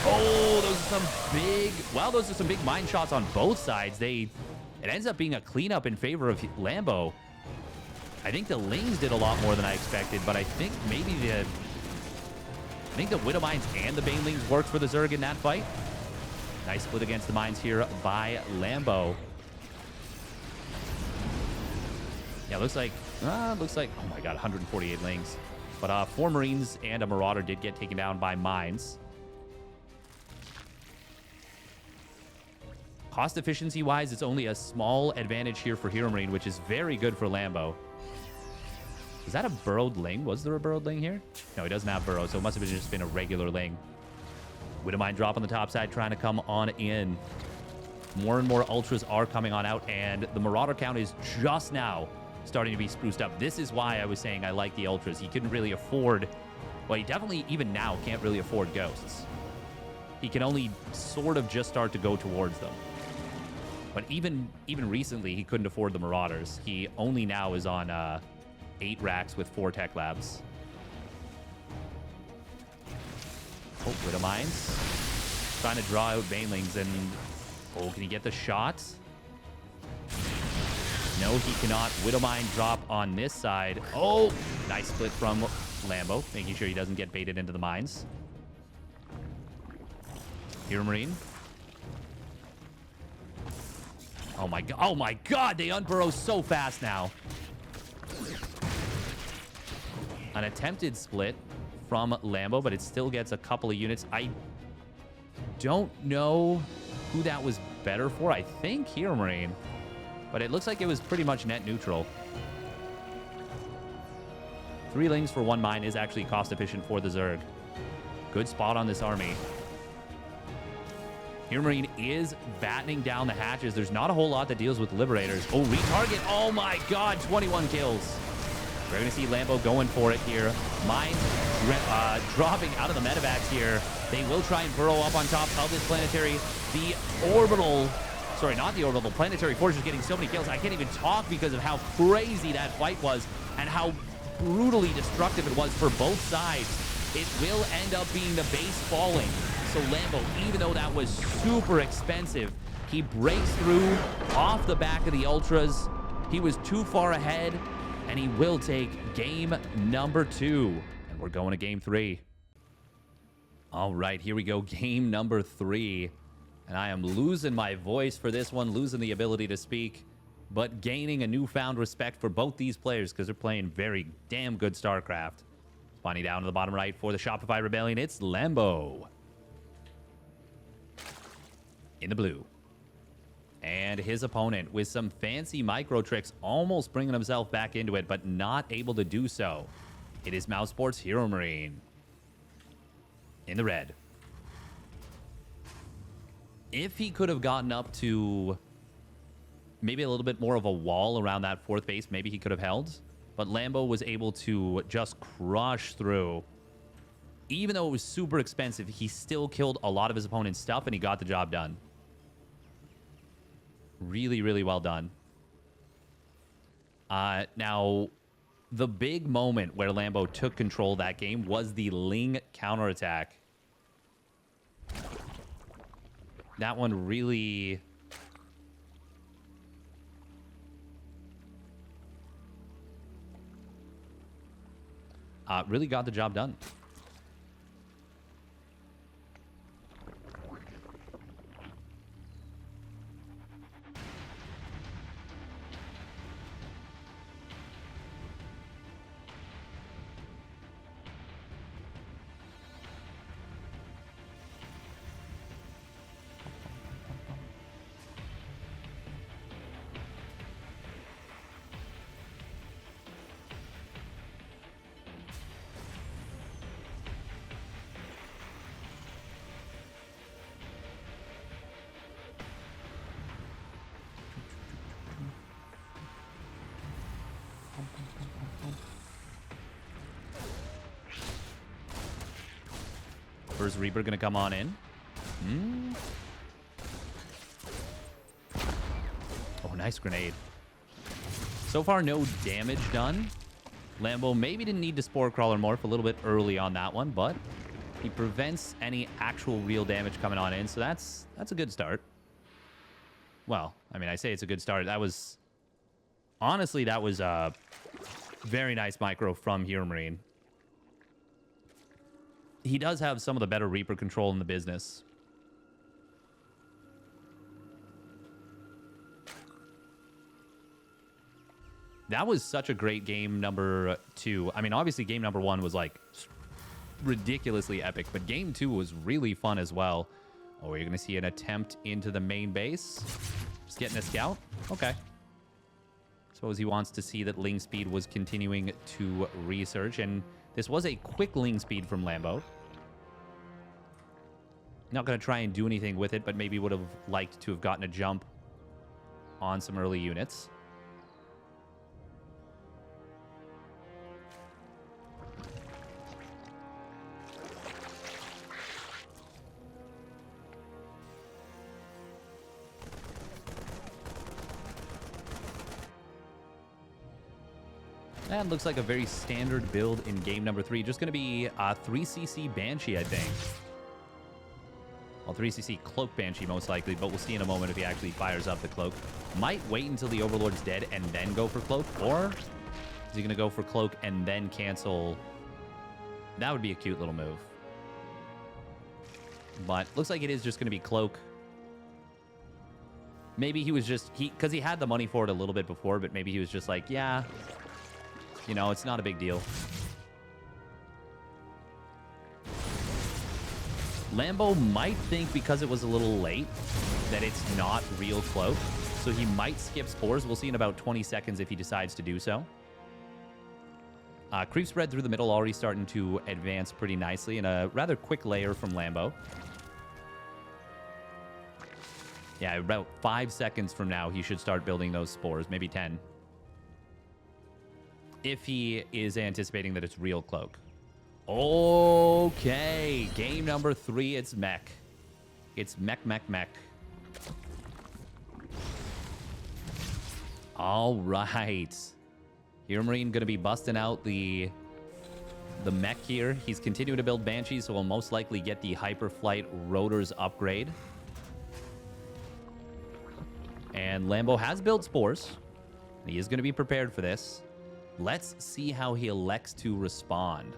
Oh, those are some big... Well, those are some big mine shots on both sides. It ends up being a cleanup in favor of Lambo. I think the Lings did a lot more than I expected, but I think maybe the Widowmines and the Banelings worked for the Zerg in that fight. Nice split against the mines here by Lambo. Yeah, looks like, oh my god, 148 Lings. But 4 Marines and a Marauder did get taken down by mines. Cost efficiency-wise, it's only a small advantage here for HeroMarine, which is very good for Lambo. Is that a burrowed Ling? Was there a burrowed Ling here? No, he doesn't have burrow, so it must have just been a regular Ling. Widowmine drop on the top side, trying to come on in. More and more Ultras are coming on out, and the Marauder count is just now starting to be spruced up. This is why I was saying I like the Ultras. He couldn't really afford... Well, he definitely, even now, can't really afford Ghosts. He can only sort of just start to go towards them. But even recently, he couldn't afford the Marauders. He only now is on 8 racks with 4 tech labs. Oh, Widowmines. Trying to draw out Banelings, and... Oh, can he get the shot? No, he cannot. Widowmine drop on this side. Oh, nice split from Lambo, making sure he doesn't get baited into the mines. HeroMarine. Oh my god. Oh my god, they unburrow so fast now. An attempted split from Lambo, but it still gets a couple of units. I don't know who that was better for. I think HeroMarine, but it looks like it was pretty much net neutral. 3 lings for 1 mine is actually cost efficient for the Zerg. Good spot on this army. HeroMarine is battening down the hatches. There's not a whole lot that deals with Liberators. Oh, retarget. Oh my god, 21 kills. We're going to see Lambo going for it here. Mines dropping out of the medevacs here. They will try and burrow up on top of this planetary. The orbital, sorry, not the orbital, planetary force is getting so many kills. I can't even talk because of how crazy that fight was and how brutally destructive it was for both sides. It will end up being the base falling. So Lambo, even though that was super expensive, he breaks through off the back of the Ultras. He was too far ahead, and he will take game number 2. And we're going to game 3. All right, here we go. Game number 3. And I am losing my voice for this one, losing the ability to speak, but gaining a newfound respect for both these players because they're playing very damn good StarCraft. Spawning down to the bottom right for the Shopify Rebellion, it's Lambo. In the blue. And his opponent with some fancy micro tricks, almost bringing himself back into it, but not able to do so. It is Mousesport's HeroMarine. In the red. If he could have gotten up to maybe a little bit more of a wall around that 4th base, maybe he could have held. But Lambo was able to just crush through. Even though it was super expensive, he still killed a lot of his opponent's stuff, and he got the job done. Really, really well done. Now, the big moment where Lambo took control of that game was the Ling counterattack. That one really... really got the job done. First Reaper gonna come on in. Oh, nice grenade. So far, no damage done. Lambo maybe didn't need to Spore Crawler Morph a little bit early on that one, but he prevents any actual real damage coming on in, so that's a good start. Well, I mean, I say it's a good start. That was... Honestly, that was a very nice micro from HeroMarine. He does have some of the better Reaper control in the business. That was such a great game number 2. I mean, obviously, game number 1 was, like, ridiculously epic, but game 2 was really fun as well. Oh, you're going to see an attempt into the main base. Just getting a scout? Okay. Suppose he wants to see that Ling speed was continuing to research, and this was a quick Ling speed from Lambo. Not going to try and do anything with it, but maybe would have liked to have gotten a jump on some early units. That looks like a very standard build in game number 3. Just going to be 3cc Banshee, I think. Well, 3cc Cloak Banshee most likely, but we'll see in a moment if he actually fires up the Cloak. Might wait until the Overlord's dead and then go for Cloak, or is he going to go for Cloak and then cancel? That would be a cute little move. But looks like it is just going to be Cloak. Maybe he was just, because he had the money for it a little bit before, but maybe he was just like, yeah, you know, it's not a big deal. Lambo might think because it was a little late that it's not real Cloak. So he might skip Spores. We'll see in about 20 seconds if he decides to do so. Creep spread through the middle already starting to advance pretty nicely in a rather quick layer from Lambo. Yeah, about 5 seconds from now, he should start building those Spores, maybe 10. If he is anticipating that it's real Cloak. Okay, game number 3, it's mech. It's mech. All right. HeroMarine going to be busting out the mech here. He's continuing to build Banshees, so we'll most likely get the Hyperflight Rotors upgrade. And Lambo has built Spores. He is going to be prepared for this. Let's see how he elects to respond.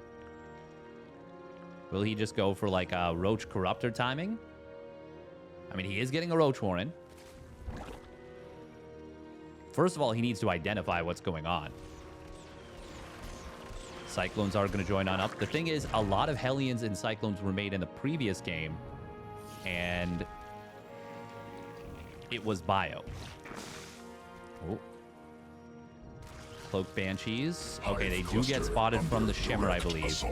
Will he just go for like a Roach Corruptor timing? I mean, he is getting a Roach Warren. First of all, he needs to identify what's going on. Cyclones are going to join on up. The thing is, a lot of Hellions and Cyclones were made in the previous game. And it was bio. Oh. Cloak Banshees. Okay, they do get spotted from the Shimmer, I believe.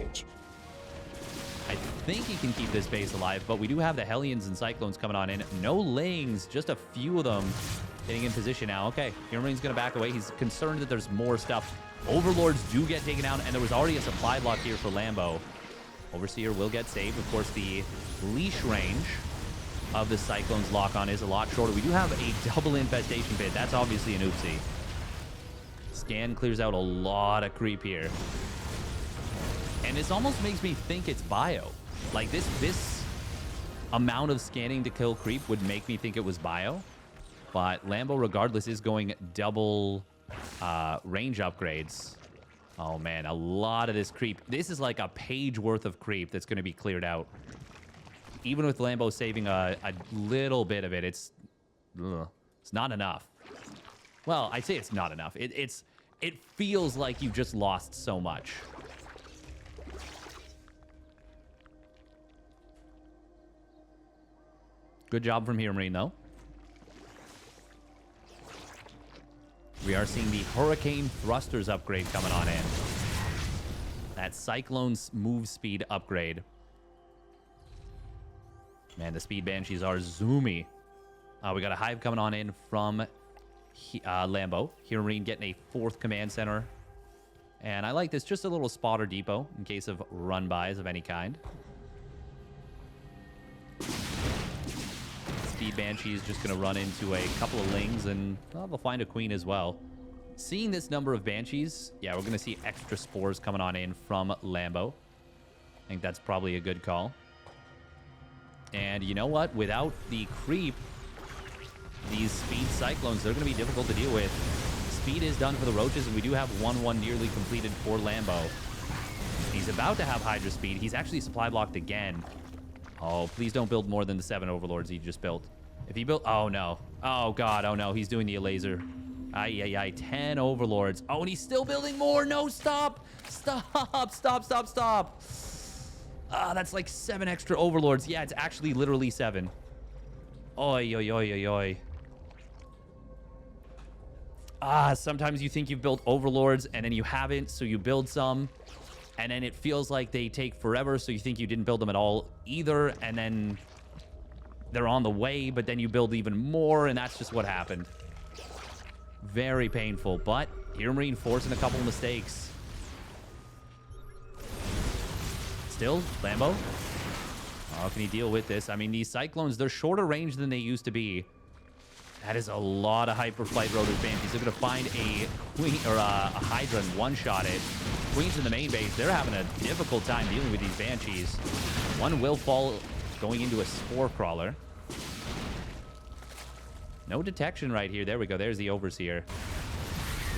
I think he can keep this base alive, but we do have the Hellions and Cyclones coming on in. No Lings, just a few of them getting in position now. Okay, HeroMarine's going to back away. He's concerned that there's more stuff. Overlords do get taken out, and there was already a supply block here for Lambo. Overseer will get saved. Of course, the leash range of the Cyclone's lock-on is a lot shorter. We do have a double infestation pit. That's obviously an oopsie. Scan clears out a lot of creep here. And this almost makes me think it's bio. Like, this amount of scanning to kill creep would make me think it was bio. But Lambo, regardless, is going double range upgrades. Oh, man, a lot of this creep. This is like a page worth of creep that's going to be cleared out. Even with Lambo saving a little bit of it, it's not enough. Well, I say it's not enough. It feels like you just lost so much. Good job from HeroMarine, though. We are seeing the Hurricane Thrusters upgrade coming on in. That Cyclone's move speed upgrade. Man, the Speed Banshees are zoomy. We got a Hive coming on in from Lambo. HeroMarine getting a 4th command center. And I like this, just a little spotter depot in case of run-bys of any kind. Speed Banshee is just going to run into a couple of Lings, and well, they'll find a Queen as well. Seeing this number of Banshees, yeah, we're going to see extra Spores coming on in from Lambo. I think that's probably a good call. And you know what? Without the creep, these Speed Cyclones, they're going to be difficult to deal with. Speed is done for the Roaches, and we do have 1-1 nearly completed for Lambo. He's about to have Hydra Speed. He's actually supply blocked again. Oh, please don't build more than the 7 Overlords he just built. If he built... Oh, no. Oh, God. Oh, no. He's doing the laser. Ay. 10 Overlords. Oh, and he's still building more. No, stop. Stop. That's like 7 extra Overlords. Yeah, it's actually literally 7. Oi. Sometimes you think you've built Overlords, and then you haven't, so you build some. And then it feels like they take forever, so you think you didn't build them at all either, and then they're on the way, but then you build even more, and that's just what happened. Very painful, but HeroMarine forcing a couple of mistakes. Still, Lambo. How can he deal with this? I mean, these Cyclones, they're shorter range than they used to be. That is a lot of Hyperflight Rotors Banshees. They're going to find a Queen or a Hydra and one-shot it. Queens in the main base, they're having a difficult time dealing with these Banshees. One will fall going into a Spore Crawler. No detection right here. There we go. There's the Overseer.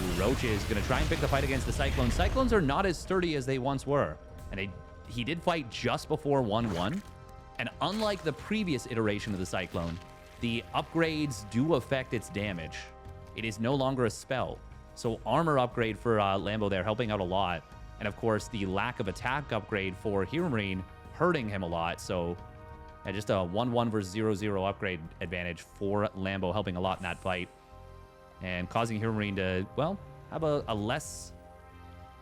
Ooh, Roach is going to try and pick the fight against the Cyclones. Cyclones are not as sturdy as they once were. And he did fight just before 1-1. And unlike the previous iteration of the Cyclone, the upgrades do affect its damage. It is no longer a spell. So armor upgrade for Lambo there, helping out a lot. And of course, the lack of attack upgrade for HeroMarine hurting him a lot. So just a 1-1 versus 0-0 upgrade advantage for Lambo, helping a lot in that fight. And causing HeroMarine to, well, have a less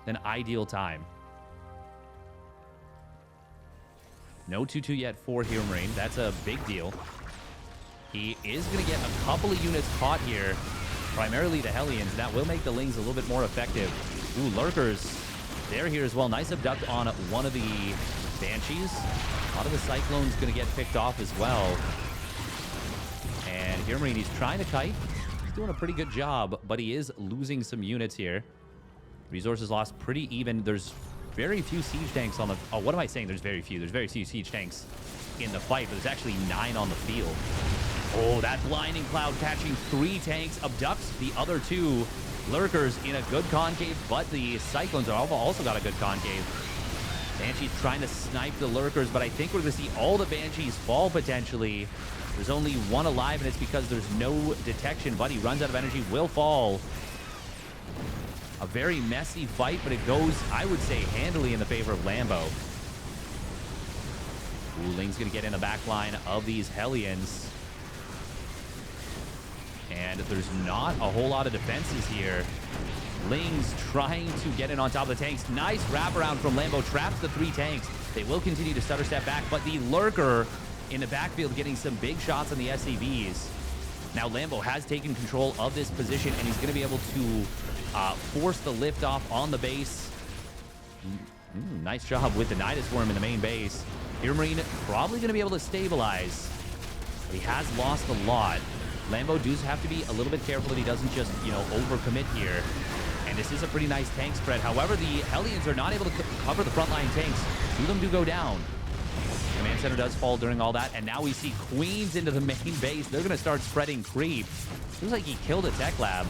than ideal time. No 2-2 yet for HeroMarine. That's a big deal. He is going to get a couple of units caught here, primarily the Hellions. That will make the Lings a little bit more effective. Ooh, Lurkers. They're here as well. Nice abduct on one of the Banshees. A lot of the Cyclones going to get picked off as well. And HeroMarine, he's trying to kite. He's doing a pretty good job, but he is losing some units here. Resources lost pretty even. There's very few siege tanks on the... Oh, what am I saying? There's very few. There's very few siege tanks in the fight, but there's actually 9 on the field. Oh, that blinding cloud catching 3 tanks, abducts the other 2 Lurkers in a good concave, but the Cyclones are also got a good concave. Banshee's trying to snipe the Lurkers, but I think we're going to see all the Banshees fall potentially. There's only 1 alive, and it's because there's no detection, but he runs out of energy, will fall. A very messy fight, but it goes, I would say, handily in the favor of Lambo. Ooh, Ling's going to get in the back line of these Hellions. And there's not a whole lot of defenses here. Ling's trying to get in on top of the tanks. Nice wraparound from Lambo. Traps the 3 tanks. They will continue to stutter step back, but the Lurker in the backfield getting some big shots on the SCVs. Now Lambo has taken control of this position, and he's going to be able to force the lift off on the base. Nice job with the Nidus Worm in the main base. HeroMarine probably going to be able to stabilize, but he has lost a lot. Lambo does have to be a little bit careful that he doesn't just, overcommit here. And this is a pretty nice tank spread. However, the Hellions are not able to cover the frontline tanks. 2 of them do go down. Command center does fall during all that. And now we see Queens into the main base. They're going to start spreading creep. Looks like he killed a tech lab.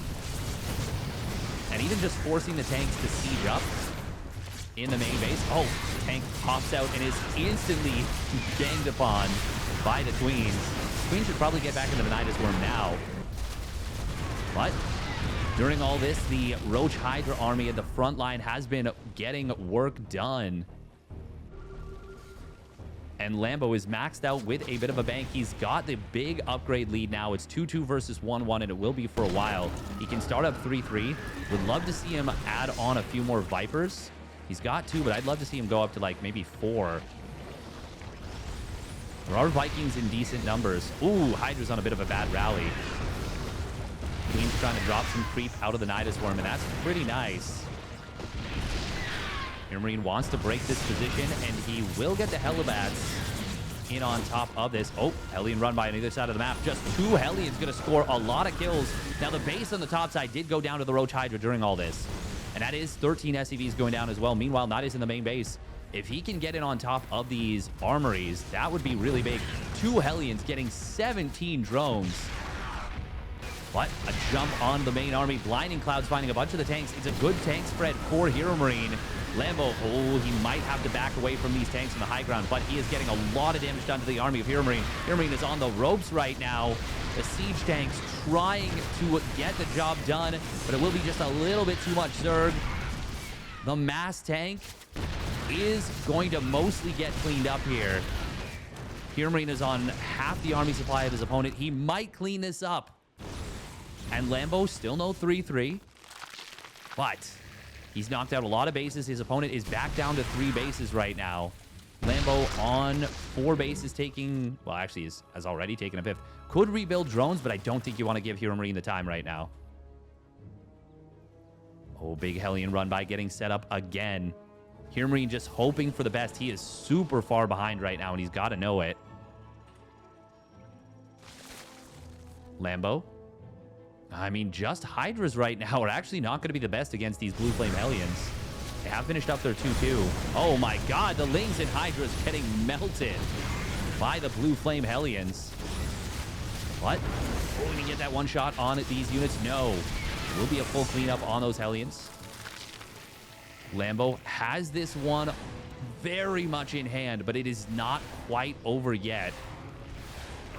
And even just forcing the tanks to siege up in the main base. Oh, the tank pops out and is instantly ganged upon by the Queens. Queen should probably get back into the Nidus Worm now. But during all this, the Roach Hydra army at the front line has been getting work done. And Lambo is maxed out with a bit of a bank. He's got the big upgrade lead now. It's 2-2 versus 1-1, and it will be for a while. He can start up 3-3. Would love to see him add on a few more Vipers. He's got 2, but I'd love to see him go up to like maybe 4. There are Vikings in decent numbers. Ooh, Hydra's on a bit of a bad rally. Queen's trying to drop some creep out of the Nidus Worm, and that's pretty nice. HeroMarine wants to break this position, and he will get the Helibats in on top of this. Oh, Hellion run by on either side of the map. Just 2 Hellions going to score a lot of kills. Now, the base on the top side did go down to the Roach Hydra during all this, and that is 13 SCVs going down as well. Meanwhile, Nidus in the main base. If he can get in on top of these armories, that would be really big. 2 Hellions getting 17 drones. But a jump on the main army. Blinding Clouds finding a bunch of the tanks. It's a good tank spread for HeroMarine. Lambo, oh, he might have to back away from these tanks in the high ground, but he is getting a lot of damage done to the army of HeroMarine. HeroMarine is on the ropes right now. The siege tanks trying to get the job done, but it will be just a little bit too much Zerg. The mass tank is going to mostly get cleaned up here. HeroMarine is on half the army supply of his opponent. He might clean this up. And Lambo still no 3-3. But he's knocked out a lot of bases. His opponent is back down to 3 bases right now. Lambo on 4 bases taking... Well, actually, has already taken a 5th. Could rebuild drones, but I don't think you want to give HeroMarine the time right now. Oh, big Hellion run by getting set up again. HeroMarine just hoping for the best. He is super far behind right now, and he's got to know it. Lambo. I mean, just Hydras right now are actually not going to be the best against these Blue Flame Hellions. They have finished up their 2-2. Oh my god, the Lings and Hydras getting melted. by the Blue Flame Hellions. What? Oh, we get that one shot on these units? No. It will be a full cleanup on those Hellions. Lambo has this one very much in hand, but it is not quite over yet.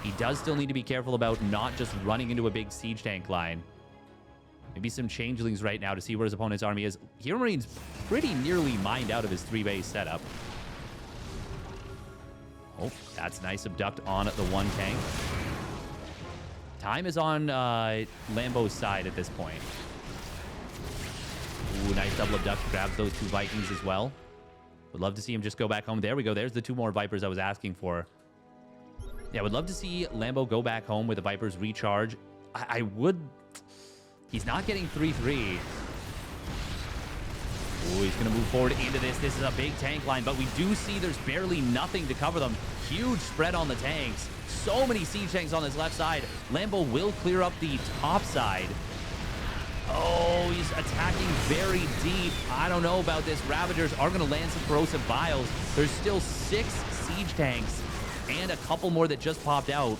He does still need to be careful about not just running into a big siege tank line. Maybe some changelings right now to see where his opponent's army is. HeroMarine's pretty nearly mined out of his 3-base setup. Oh, that's nice abduct on the one tank. Time is on Lambo's side at this point. Ooh, nice double abduct. Grabs those 2 Vikings as well. Would love to see him just go back home. There we go. There's the 2 more Vipers I was asking for. Yeah, would love to see Lambo go back home with the Vipers recharge. I would... He's not getting 3-3. Oh, he's going to move forward into this. This is a big tank line, but we do see there's barely nothing to cover them. Huge spread on the tanks. So many siege tanks on this left side. Lambo will clear up the top side. Oh, he's attacking very deep. I don't know about this. Ravagers are going to land some corrosive biles. There's still 6 siege tanks and a couple more that just popped out.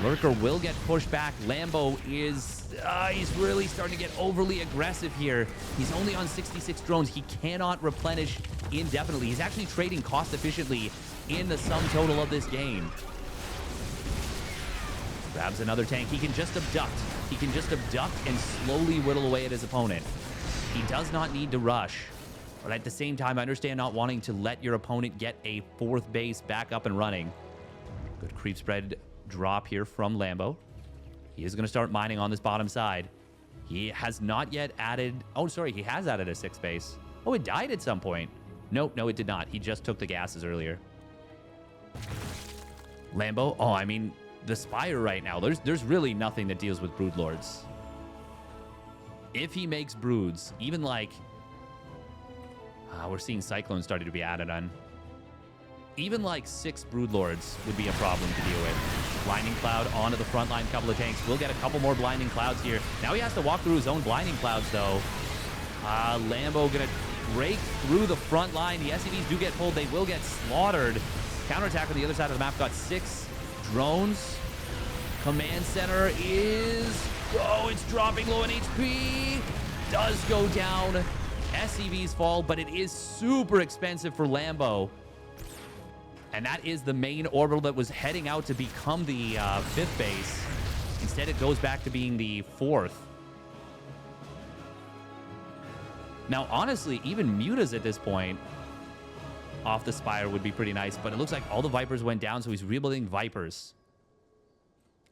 Lurker will get pushed back. Lambo is... he's really starting to get overly aggressive here. He's only on 66 drones. He cannot replenish indefinitely. He's actually trading cost efficiently in the sum total of this game. Grabs another tank. He can just abduct. He can just abduct and slowly whittle away at his opponent. He does not need to rush. But at the same time, I understand not wanting to let your opponent get a 4th base back up and running. Good creep spread drop here from Lambo. He is going to start mining on this bottom side. He has not yet added... Oh, sorry. He has added a 6th base. Oh, it died at some point. Nope, no, it did not. He just took the gases earlier. Lambo. Oh, I mean, the Spire right now. There's really nothing that deals with Broodlords. If he makes Broods, even like... we're seeing Cyclones starting to be added on. Even like 6 Broodlords would be a problem to deal with. Blinding Cloud onto the front line. Couple of tanks. We'll get a couple more Blinding Clouds here. Now he has to walk through his own Blinding Clouds, though. Lambo gonna break through the front line. The SCVs do get pulled. They will get slaughtered. Counterattack on the other side of the map. Got 6 drones. Command center is... Oh, it's dropping low in HP. Does go down. SCVs fall, but it is super expensive for Lambo. And that is the main orbital that was heading out to become the 5th base. Instead, it goes back to being the 4th. Now, honestly, even Mutas at this point off the Spire would be pretty nice. But it looks like all the Vipers went down, so he's rebuilding Vipers.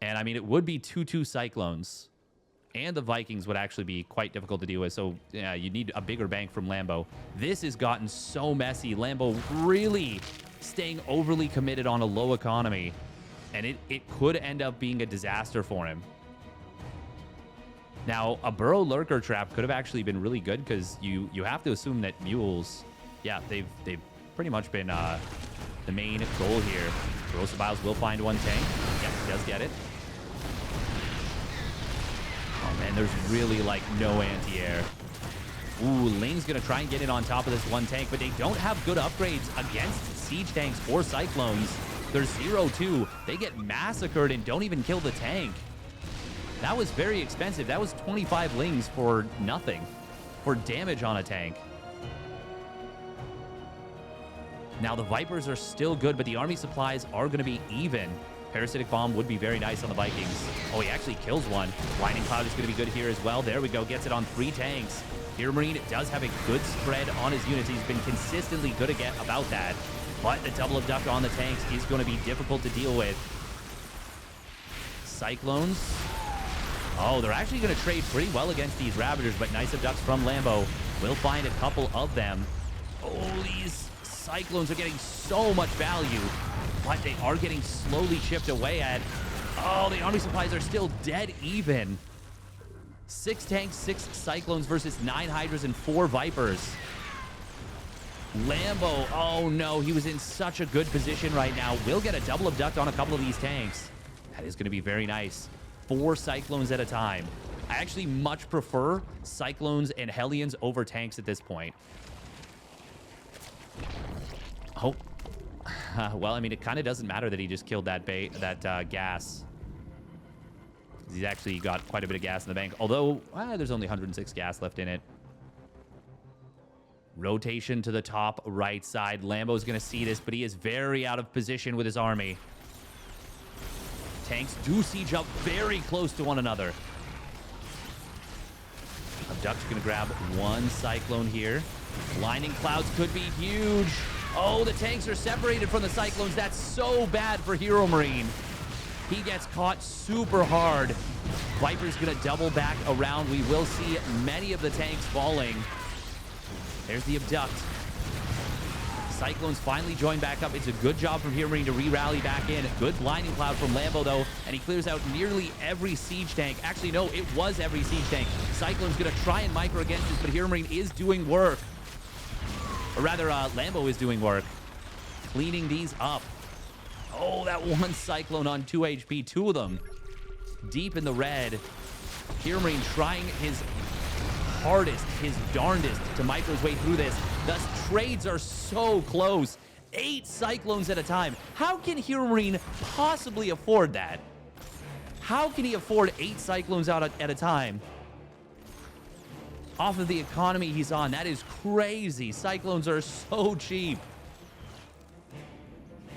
And, I mean, it would be 2-2 Cyclones. And the Vikings would actually be quite difficult to deal with. So, yeah, you need a bigger bank from Lambo. This has gotten so messy. Lambo really... staying overly committed on a low economy, and it could end up being a disaster for him. Now, a Burrow Lurker trap could have actually been really good because you have to assume that mules, yeah, they've pretty much been the main goal here. Corrosive Biles will find one tank. Yep, he does get it. Oh man, there's really like no anti-air. Ooh, Ling's gonna try and get in on top of this one tank, but they don't have good upgrades against siege tanks or cyclones. They're 0-2. They get massacred and don't even kill the tank. That was very expensive. That was 25 Lings for nothing, for damage on a tank. Now the Vipers are still good, but the army supplies are going to be even. Parasitic Bomb would be very nice on the Vikings. Oh, he actually kills one. Blinding Cloud is going to be good here as well. There we go. Gets it on 3 tanks. HeroMarine does have a good spread on his units. He's been consistently good about that. But the double abduct on the tanks is going to be difficult to deal with. Cyclones. Oh, they're actually going to trade pretty well against these Ravagers, but nice abducts from Lambo. We'll find a couple of them. Oh, these Cyclones are getting so much value, but they are getting slowly chipped away at. Oh, the army supplies are still dead even. 6 tanks, 6 Cyclones versus 9 Hydras and 4 Vipers. Lambo, oh no, he was in such a good position right now. We'll get a double abduct on a couple of these tanks. That is going to be very nice. 4 Cyclones at a time. I actually much prefer Cyclones and Hellions over tanks at this point. Oh, Well, I mean, it kind of doesn't matter that he just killed that gas. He's actually got quite a bit of gas in the bank. Although, there's only 106 gas left in it. Rotation to the top right side. Lambo's going to see this, but he is very out of position with his army. Tanks do siege up very close to one another. Abduct's going to grab one Cyclone here. Lightning clouds could be huge. Oh, the tanks are separated from the Cyclones. That's so bad for HeroMarine. He gets caught super hard. Viper's going to double back around. We will see many of the tanks falling. There's the Abduct. Cyclones finally join back up. It's a good job from HeroMarine to re-rally back in. Good blinding cloud from Lambo, though, and he clears out nearly every siege tank. Actually, no, it was every siege tank. Cyclone's going to try and micro against this, but HeroMarine is doing work. Or rather, Lambo is doing work. Cleaning these up. Oh, that one Cyclone on 2 HP. Two of them deep in the red. HeroMarine trying his hardest, his darndest to micro his way through this. The trades are so close. 8 Cyclones at a time. How can HeroMarine possibly afford that? How can he afford 8 Cyclones out at a time? Off of the economy he's on. That is crazy. Cyclones are so cheap.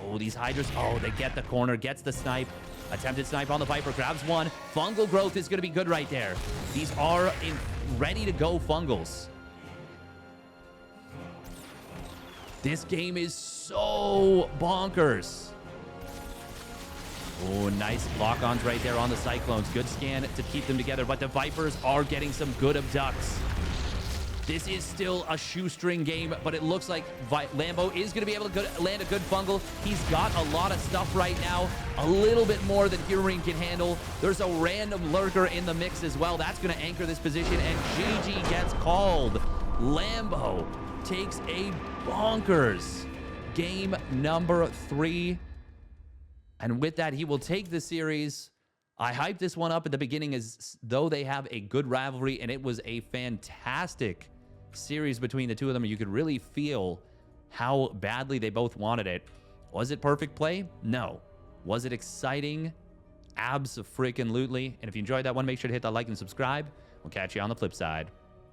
Oh, these Hydras. Oh, they get the corner. Gets the snipe. Attempted snipe on the Viper. Grabs one. Fungal growth is going to be good right there. These are ready to go fungals. This game is so bonkers. Oh, nice lock-ons right there on the Cyclones. Good scan to keep them together, but the Vipers are getting some good abducts. This is still a shoestring game, but it looks like Lambo is going to be able to land a good fungal. He's got a lot of stuff right now, a little bit more than HeroMarine can handle. There's a random lurker in the mix as well. That's going to anchor this position, and GG gets called. Lambo takes a bonkers game number 3. And with that, he will take the series. I hyped this one up at the beginning as though they have a good rivalry, and it was a fantastic series between the two of them. You could really feel how badly they both wanted it. Was it perfect play? No. Was it exciting? Abso-freaking-lutely. And if you enjoyed that one, make sure to hit that like and subscribe. We'll catch you on the flip side.